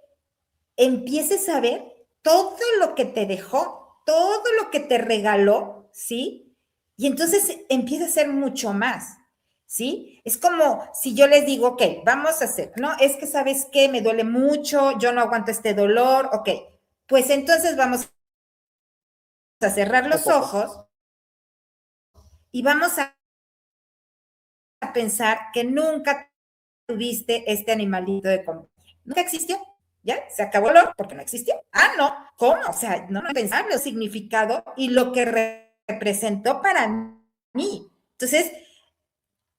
empieces a ver todo lo que te dejó, todo lo que te regaló, ¿sí? Y entonces empieza a ser mucho más, ¿sí? Es como si yo les digo, ok, vamos a hacer, no, es que sabes qué, me duele mucho, yo no aguanto este dolor, ok, pues entonces vamos a cerrar Poco a los poco. ojos y vamos a pensar que nunca tuviste este animalito de compañía. Nunca existió. ¿Ya? Se acabó el oro porque no existió. Ah, no. ¿Cómo? O sea, no pensaba el significado y lo que representó para mí. Entonces,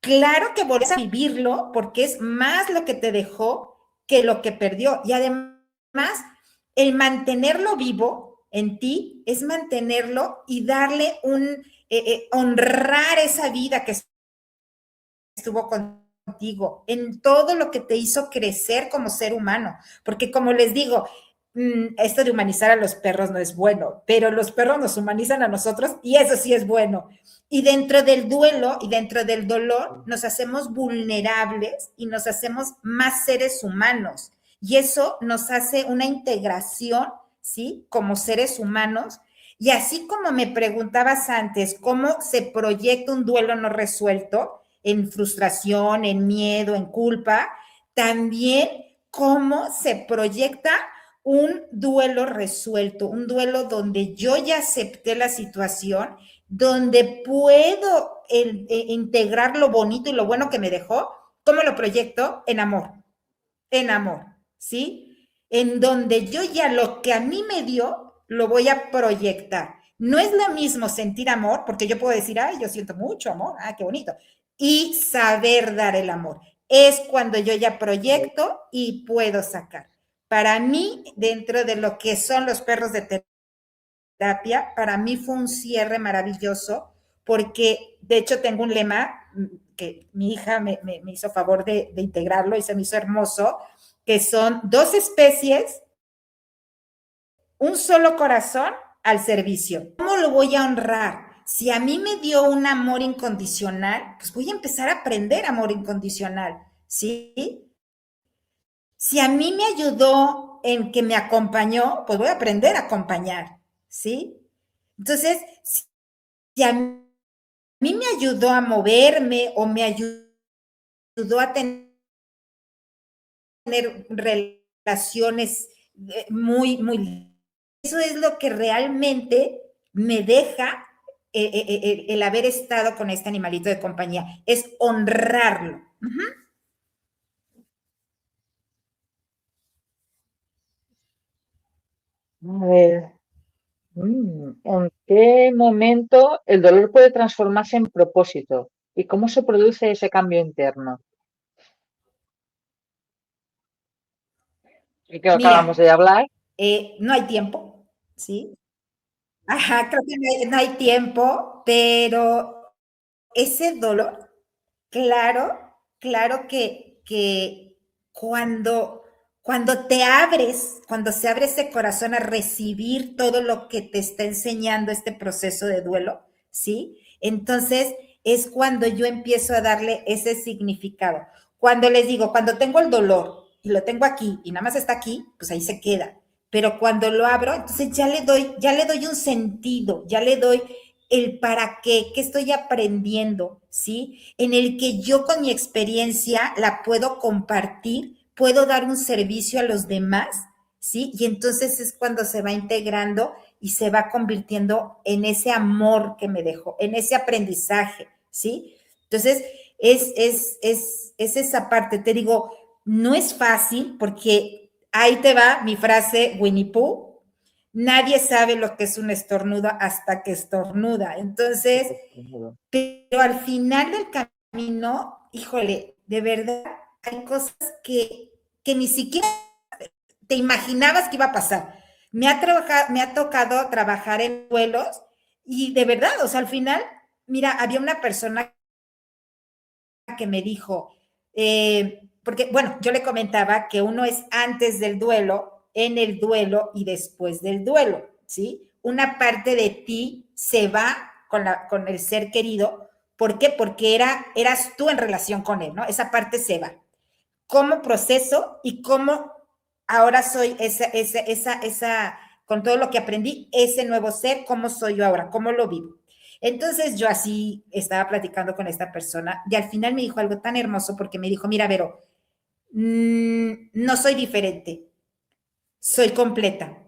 claro que volvés a vivirlo porque es más lo que te dejó que lo que perdió. Y además, el mantenerlo vivo en ti es mantenerlo y darle honrar esa vida que estuvo contigo, en todo lo que te hizo crecer como ser humano. Porque como les digo, esto de humanizar a los perros no es bueno, pero los perros nos humanizan a nosotros y eso sí es bueno. Y dentro del duelo y dentro del dolor nos hacemos vulnerables y nos hacemos más seres humanos. Y eso nos hace una integración, ¿sí? Como seres humanos. Y así como me preguntabas antes, ¿cómo se proyecta un duelo no resuelto? En frustración, en miedo, en culpa, también cómo se proyecta un duelo resuelto, un duelo donde yo ya acepté la situación, donde puedo integrar lo bonito y lo bueno que me dejó, ¿cómo lo proyecto? En amor, ¿sí? En donde yo ya lo que a mí me dio, lo voy a proyectar. No es lo mismo sentir amor, porque yo puedo decir, ay, yo siento mucho amor, ah, qué bonito, y saber dar el amor. Es cuando yo ya proyecto y puedo sacar. Para mí, dentro de lo que son los perros de terapia, para mí fue un cierre maravilloso, porque de hecho tengo un lema que mi hija me hizo favor de integrarlo y se me hizo hermoso, que son 2 especies, un solo corazón al servicio. ¿Cómo lo voy a honrar? Si a mí me dio un amor incondicional, pues voy a empezar a aprender amor incondicional, ¿sí? Si a mí me ayudó en que me acompañó, pues voy a aprender a acompañar, ¿sí? Entonces, si a mí me ayudó a moverme o me ayudó a tener relaciones muy. Eso es lo que realmente me deja el haber estado con este animalito de compañía, es honrarlo. A ver. ¿En qué momento el dolor puede transformarse en propósito? ¿Y cómo se produce ese cambio interno? Y que acabamos Mira, de hablar. no hay tiempo, ¿sí? Ajá, creo que no hay tiempo, pero ese dolor, claro, claro que cuando, cuando te abres, cuando se abre ese corazón a recibir todo lo que te está enseñando este proceso de duelo, ¿sí? Entonces es cuando yo empiezo a darle ese significado. Cuando les digo, cuando tengo el dolor y lo tengo aquí y nada más está aquí, pues ahí se queda. Pero cuando lo abro, entonces ya le doy un sentido, ya le doy el para qué estoy aprendiendo, ¿sí? En el que yo con mi experiencia la puedo compartir, puedo dar un servicio a los demás, ¿sí? Y entonces es cuando se va integrando y se va convirtiendo en ese amor que me dejó, en ese aprendizaje, ¿sí? Entonces, es esa parte, te digo, no es fácil porque ahí te va mi frase Winnie Pooh, nadie sabe lo que es un estornudo hasta que estornuda. Entonces, pero al final del camino, híjole, de verdad, hay cosas que ni siquiera te imaginabas que iba a pasar. Me ha tocado trabajar en vuelos y de verdad, o sea, al final, mira, había una persona que me dijo, porque, bueno, yo le comentaba que uno es antes del duelo, en el duelo y después del duelo, ¿sí? Una parte de ti se va con el ser querido. ¿Por qué? Porque eras tú en relación con él, ¿no? Esa parte se va. ¿Cómo proceso y cómo ahora soy con todo lo que aprendí, ese nuevo ser, cómo soy yo ahora, cómo lo vivo? Entonces yo así estaba platicando con esta persona y al final me dijo algo tan hermoso porque me dijo, mira, Vero, no soy diferente, soy completa.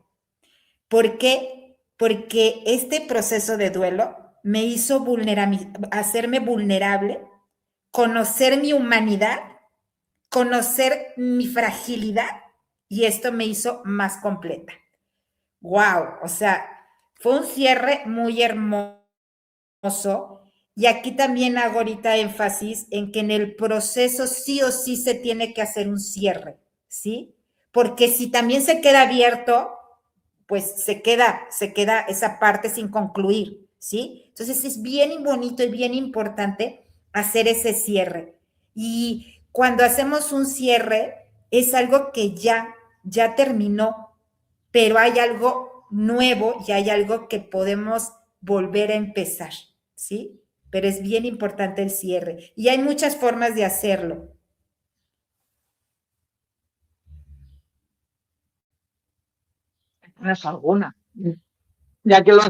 ¿Por qué? Porque este proceso de duelo me hizo hacerme vulnerable, conocer mi humanidad, conocer mi fragilidad y esto me hizo más completa. Wow, o sea, fue un cierre muy hermoso. Y aquí también hago ahorita énfasis en que en el proceso sí o sí se tiene que hacer un cierre, ¿sí? Porque si también se queda abierto, pues se queda esa parte sin concluir, ¿sí? Entonces es bien bonito y bien importante hacer ese cierre. Y cuando hacemos un cierre, es algo que ya terminó, pero hay algo nuevo y hay algo que podemos volver a empezar, ¿sí? Pero es bien importante el cierre. Y hay muchas formas de hacerlo. No es alguna. Ya que lo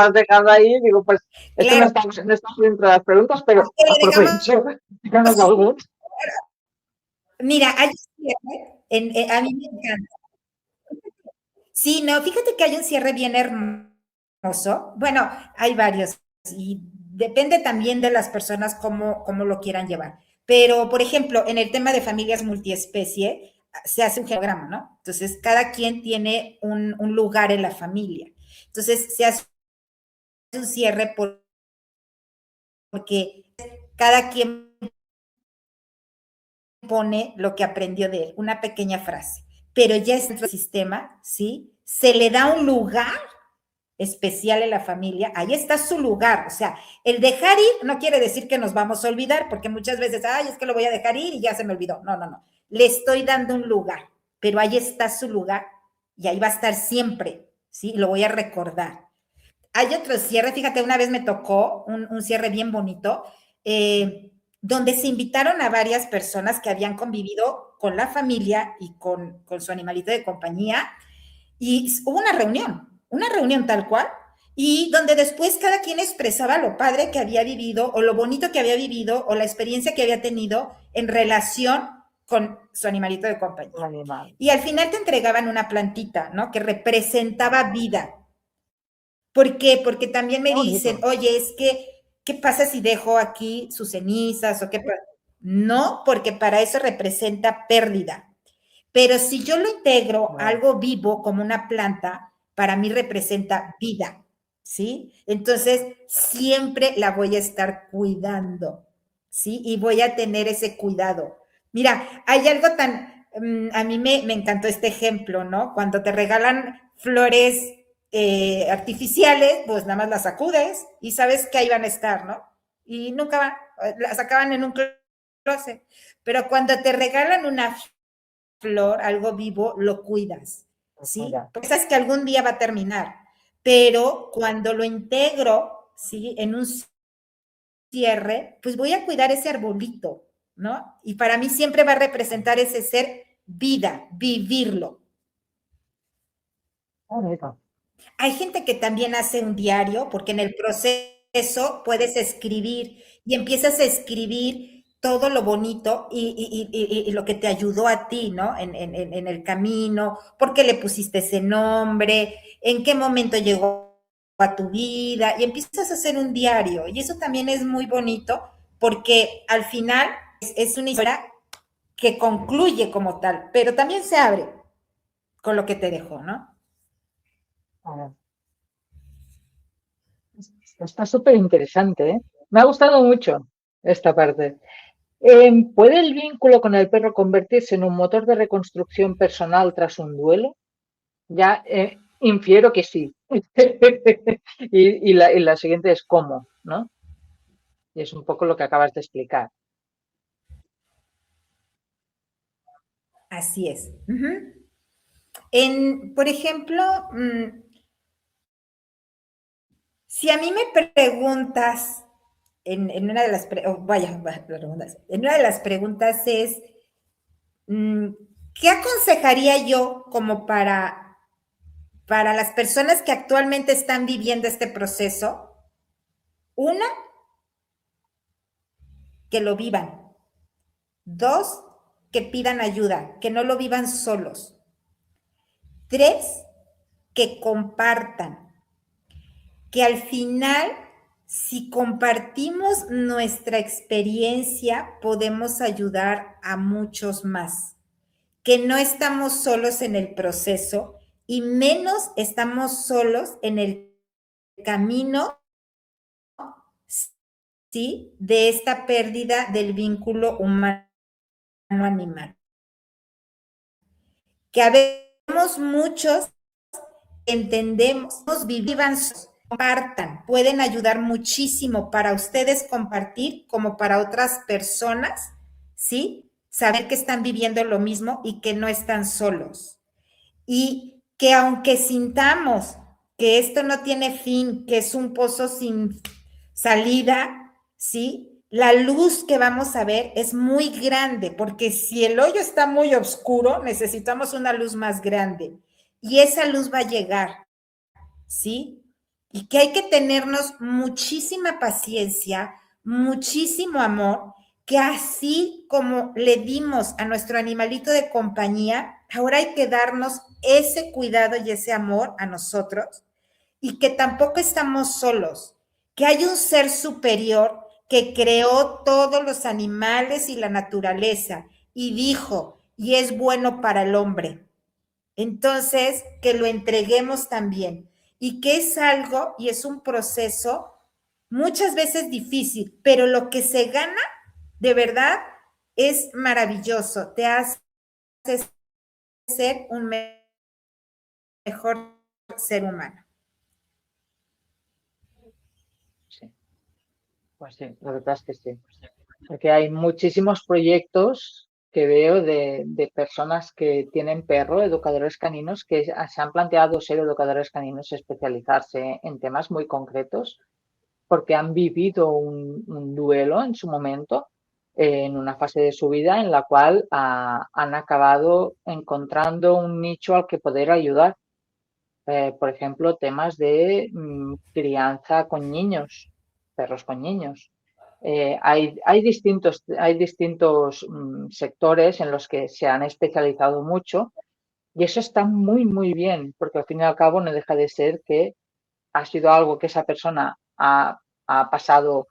has dejado ahí, digo, pues esto Claro, no está dentro de las preguntas, pero que le dejamos, aprovecho. Díganos algún. mira, hay un cierre, a mí me encanta. Sí, no, fíjate que hay un cierre bien hermoso. Bueno, hay varios y depende también de las personas cómo lo quieran llevar. Pero, por ejemplo, en el tema de familias multiespecie, se hace un genograma, ¿no? Entonces, cada quien tiene un lugar en la familia. Entonces, se hace un cierre porque cada quien pone lo que aprendió de él, una pequeña frase. Pero ya es dentro del sistema, ¿sí? Se le da un lugar especial en la familia, ahí está su lugar. O sea, el dejar ir no quiere decir que nos vamos a olvidar, porque muchas veces, ay, es que lo voy a dejar ir y ya se me olvidó. No, no, no. Le estoy dando un lugar, pero ahí está su lugar y ahí va a estar siempre, ¿sí? Lo voy a recordar. Hay otro cierre, fíjate, una vez me tocó un cierre bien bonito, donde se invitaron a varias personas que habían convivido con la familia y con su animalito de compañía, y hubo una reunión tal cual, y donde después cada quien expresaba lo padre que había vivido, o lo bonito que había vivido, o la experiencia que había tenido en relación con su animalito de compañía. Animal. Y al final te entregaban una plantita, ¿no? Que representaba vida. ¿Por qué? Porque también Qué me dicen, bonito. oye, es que, ¿qué pasa si dejo aquí sus cenizas o qué pasa? No, porque para eso representa pérdida. Pero si yo lo integro a Wow. algo vivo como una planta, para mí representa vida, ¿sí? Entonces, siempre la voy a estar cuidando, ¿sí? Y voy a tener ese cuidado. Mira, hay algo tan, a mí me encantó este ejemplo, ¿no? Cuando te regalan flores artificiales, pues nada más las sacudes y sabes que ahí van a estar, ¿no? Y nunca van, las acaban en un closet. Pero cuando te regalan una flor, algo vivo, lo cuidas, ¿sí? Mira, Porque sabes que algún día va a terminar, pero cuando lo integro, ¿sí? En un cierre, pues voy a cuidar ese arbolito, ¿no? Y para mí siempre va a representar ese ser vida, vivirlo. bonito. Hay gente que también hace un diario, porque en el proceso puedes escribir y empiezas a escribir todo lo bonito y lo que te ayudó a ti, ¿no? En el camino, por qué le pusiste ese nombre, en qué momento llegó a tu vida, y empiezas a hacer un diario. Y eso también es muy bonito, porque al final es una historia que concluye como tal, pero también se abre con lo que te dejó, ¿no? Ah, está súper interesante, ¿eh? Me ha gustado mucho esta parte. ¿Puede el vínculo con el perro convertirse en un motor de reconstrucción personal tras un duelo? Ya infiero que sí. Y la siguiente es cómo, ¿no? Y es un poco lo que acabas de explicar. Así es. Ujú. Por ejemplo, si a mí me preguntas, en una de las, en una de las preguntas es, mm, ¿qué aconsejaría yo como para las personas que actualmente están viviendo este proceso? Una, que lo vivan. Dos, que pidan ayuda, que no lo vivan solos. Tres, que compartan, que al final, si compartimos nuestra experiencia, podemos ayudar a muchos más, que no estamos solos en el proceso y menos estamos solos en el camino, ¿sí? De esta pérdida del vínculo humano-animal. Que habemos muchos entendemos, vivan, compartan, pueden ayudar muchísimo para ustedes compartir como para otras personas, ¿sí? Saber que están viviendo lo mismo y que no están solos. Y que aunque sintamos que esto no tiene fin, que es un pozo sin salida, ¿sí? La luz que vamos a ver es muy grande, porque si el hoyo está muy oscuro, necesitamos una luz más grande. Y esa luz va a llegar, ¿sí? Y que hay que tenernos muchísima paciencia, muchísimo amor, que así como le dimos a nuestro animalito de compañía, ahora hay que darnos ese cuidado y ese amor a nosotros, y que tampoco estamos solos, que hay un ser superior que creó todos los animales y la naturaleza y dijo, y es bueno para el hombre. Entonces, que lo entreguemos también y que es algo y es un proceso muchas veces difícil, pero lo que se gana de verdad es maravilloso, te hace ser un mejor ser humano. Sí, pues sí, la verdad es que sí. Porque hay muchísimos proyectos que veo de personas que tienen perro, educadores caninos, que se han planteado ser educadores caninos, especializarse en temas muy concretos, porque han vivido un duelo en su momento, en una fase de su vida en la cual han acabado encontrando un nicho al que poder ayudar. Por ejemplo, temas de crianza con niños, perros con niños. Hay distintos sectores en los que se han especializado mucho y eso está muy, muy bien, porque al fin y al cabo no deja de ser que ha sido algo que esa persona ha pasado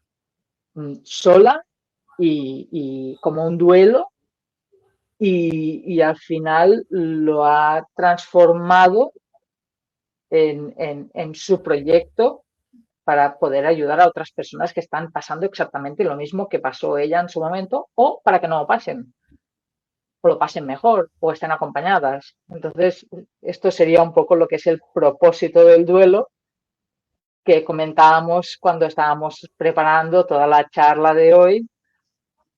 sola y como un duelo y al final lo ha transformado en su proyecto para poder ayudar a otras personas que están pasando exactamente lo mismo que pasó ella en su momento o para que no lo pasen o lo pasen mejor o estén acompañadas. Entonces, esto sería un poco lo que es el propósito del duelo que comentábamos cuando estábamos preparando toda la charla de hoy,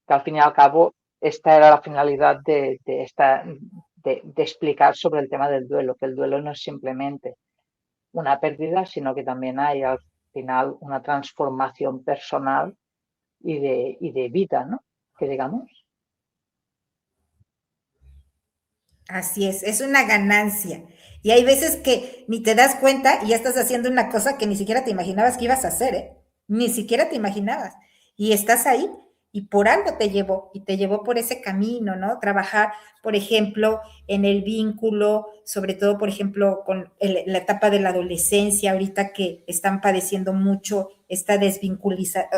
que al fin y al cabo esta era la finalidad de explicar sobre el tema del duelo, que el duelo no es simplemente una pérdida, sino que también hay al final una transformación personal y de vida, ¿no? Que digamos. Así es una ganancia. Y hay veces que ni te das cuenta y ya estás haciendo una cosa que ni siquiera te imaginabas que ibas a hacer, ¿eh? Ni siquiera te imaginabas. Y estás ahí y por algo te llevó y te llevó por ese camino, ¿no? Trabajar, por ejemplo, en el vínculo, sobre todo, por ejemplo, con la etapa de la adolescencia, ahorita que están padeciendo mucho esta desvinculización,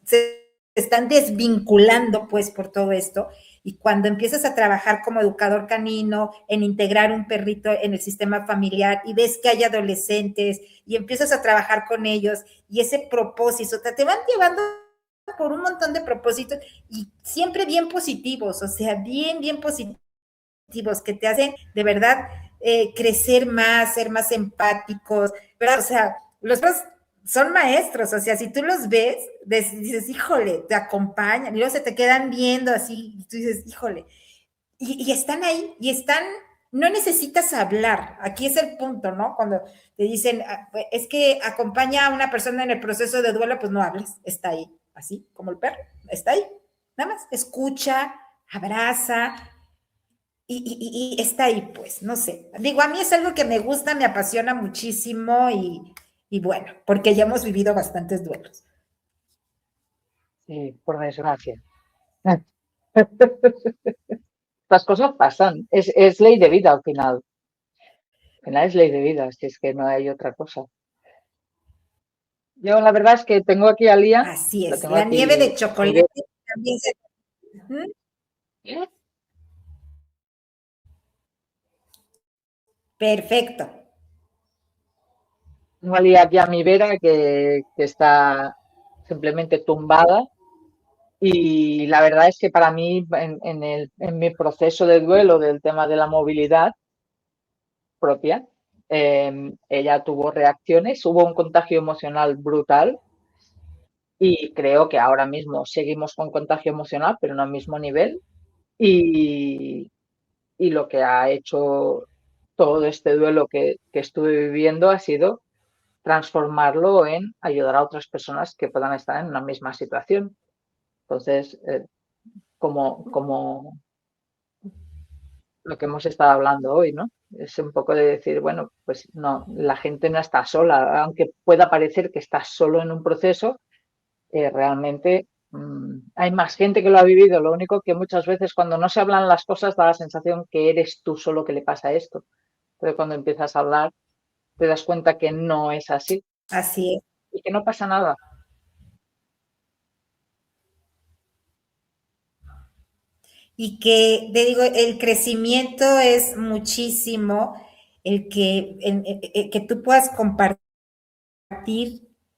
se están desvinculando pues por todo esto y cuando empiezas a trabajar como educador canino en integrar un perrito en el sistema familiar y ves que hay adolescentes y empiezas a trabajar con ellos y ese propósito, te van llevando por un montón de propósitos y siempre bien positivos, o sea, bien positivos que te hacen de verdad crecer más, ser más empáticos, ¿verdad? O sea, los dos son maestros, o sea, si tú los ves, dices, híjole, te acompañan, y luego se te quedan viendo así, y tú dices, híjole, y están ahí, y están, no necesitas hablar, aquí es el punto, ¿no? Cuando te dicen, es que acompaña a una persona en el proceso de duelo, pues no hables, está ahí, así como el perro, está ahí, nada más, escucha, abraza, y está ahí, pues, no sé. Digo, a mí es algo que me gusta, me apasiona muchísimo y bueno, porque ya hemos vivido bastantes duelos. Sí, por desgracia. Las cosas pasan. Es ley de vida al final. Al final es ley de vida, si es que no hay otra cosa. Yo la verdad es que tengo aquí a Lía, Así la es, tengo la nieve aquí de a mi vez. chocolate también se... ¿Mm? Perfecto. Tengo a Lía aquí a mi vera que está simplemente tumbada. Y la verdad es que para mí, en mi proceso de duelo del tema de la movilidad propia, ella tuvo reacciones, hubo un contagio emocional brutal y creo que ahora mismo seguimos con contagio emocional, pero no al mismo nivel. Y, y lo que ha hecho todo este duelo que estuve viviendo ha sido transformarlo en ayudar a otras personas que puedan estar en una misma situación. Entonces, como lo que hemos estado hablando hoy, ¿no? Es un poco de decir, bueno, pues no, la gente no está sola, aunque pueda parecer que estás solo en un proceso, realmente hay más gente que lo ha vivido. Lo único que muchas veces cuando no se hablan las cosas da la sensación que eres tú solo que le pasa esto. Pero cuando empiezas a hablar te das cuenta que no es así Así es. y que no pasa nada. Y que, te digo, el crecimiento es muchísimo, que tú puedas compartir,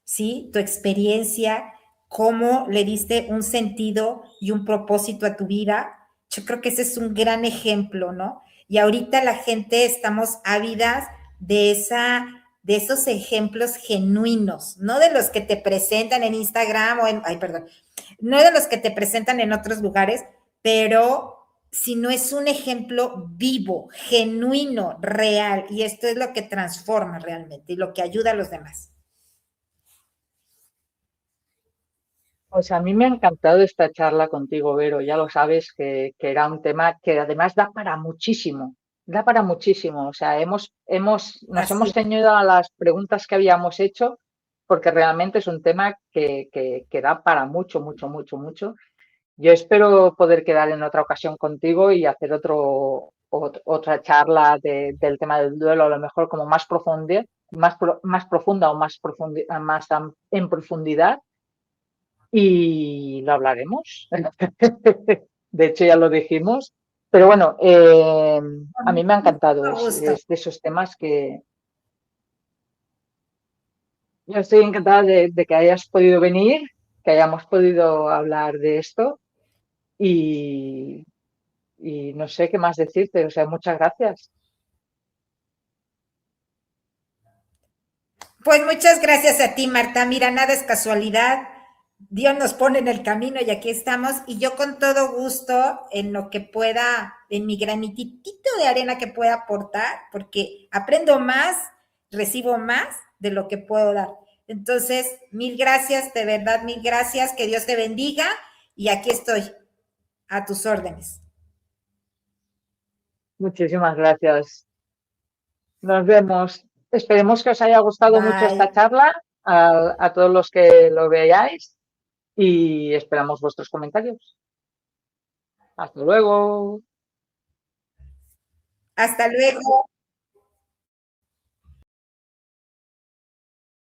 ¿sí? Tu experiencia, cómo le diste un sentido y un propósito a tu vida. Yo creo que ese es un gran ejemplo, ¿no? Y ahorita la gente estamos ávidas de esos ejemplos genuinos, no de los que te presentan en Instagram o en, ay, perdón, no de los que te presentan en otros lugares, pero si no es un ejemplo vivo, genuino, real, y esto es lo que transforma realmente y lo que ayuda a los demás. Pues a mí me ha encantado esta charla contigo, Vero. Ya lo sabes que era un tema que además da para muchísimo. O sea, nos Así hemos es. ceñido a las preguntas que habíamos hecho porque realmente es un tema que da para mucho. Yo espero poder quedar en otra ocasión contigo y hacer otra charla del tema del duelo, a lo mejor como más profunda, más profunda o en profundidad y lo hablaremos. De hecho, ya lo dijimos. Pero bueno, a mí me ha encantado. Con gusto. Es de esos temas Yo estoy encantada de que hayas podido venir, que hayamos podido hablar de esto y, y no sé qué más decirte. O sea, muchas gracias. Pues muchas gracias a ti, Marta. Mira, nada es casualidad. Dios nos pone en el camino y aquí estamos. Y yo con todo gusto, en lo que pueda, en mi granitito de arena que pueda aportar, porque aprendo más, recibo más de lo que puedo dar. Entonces, mil gracias, de verdad, mil gracias. Que Dios te bendiga. Y aquí estoy, a tus órdenes. Muchísimas gracias. Nos vemos. Esperemos que os haya gustado mucho esta Bye. charla a todos los que lo veáis y esperamos vuestros comentarios. Hasta luego. Hasta luego.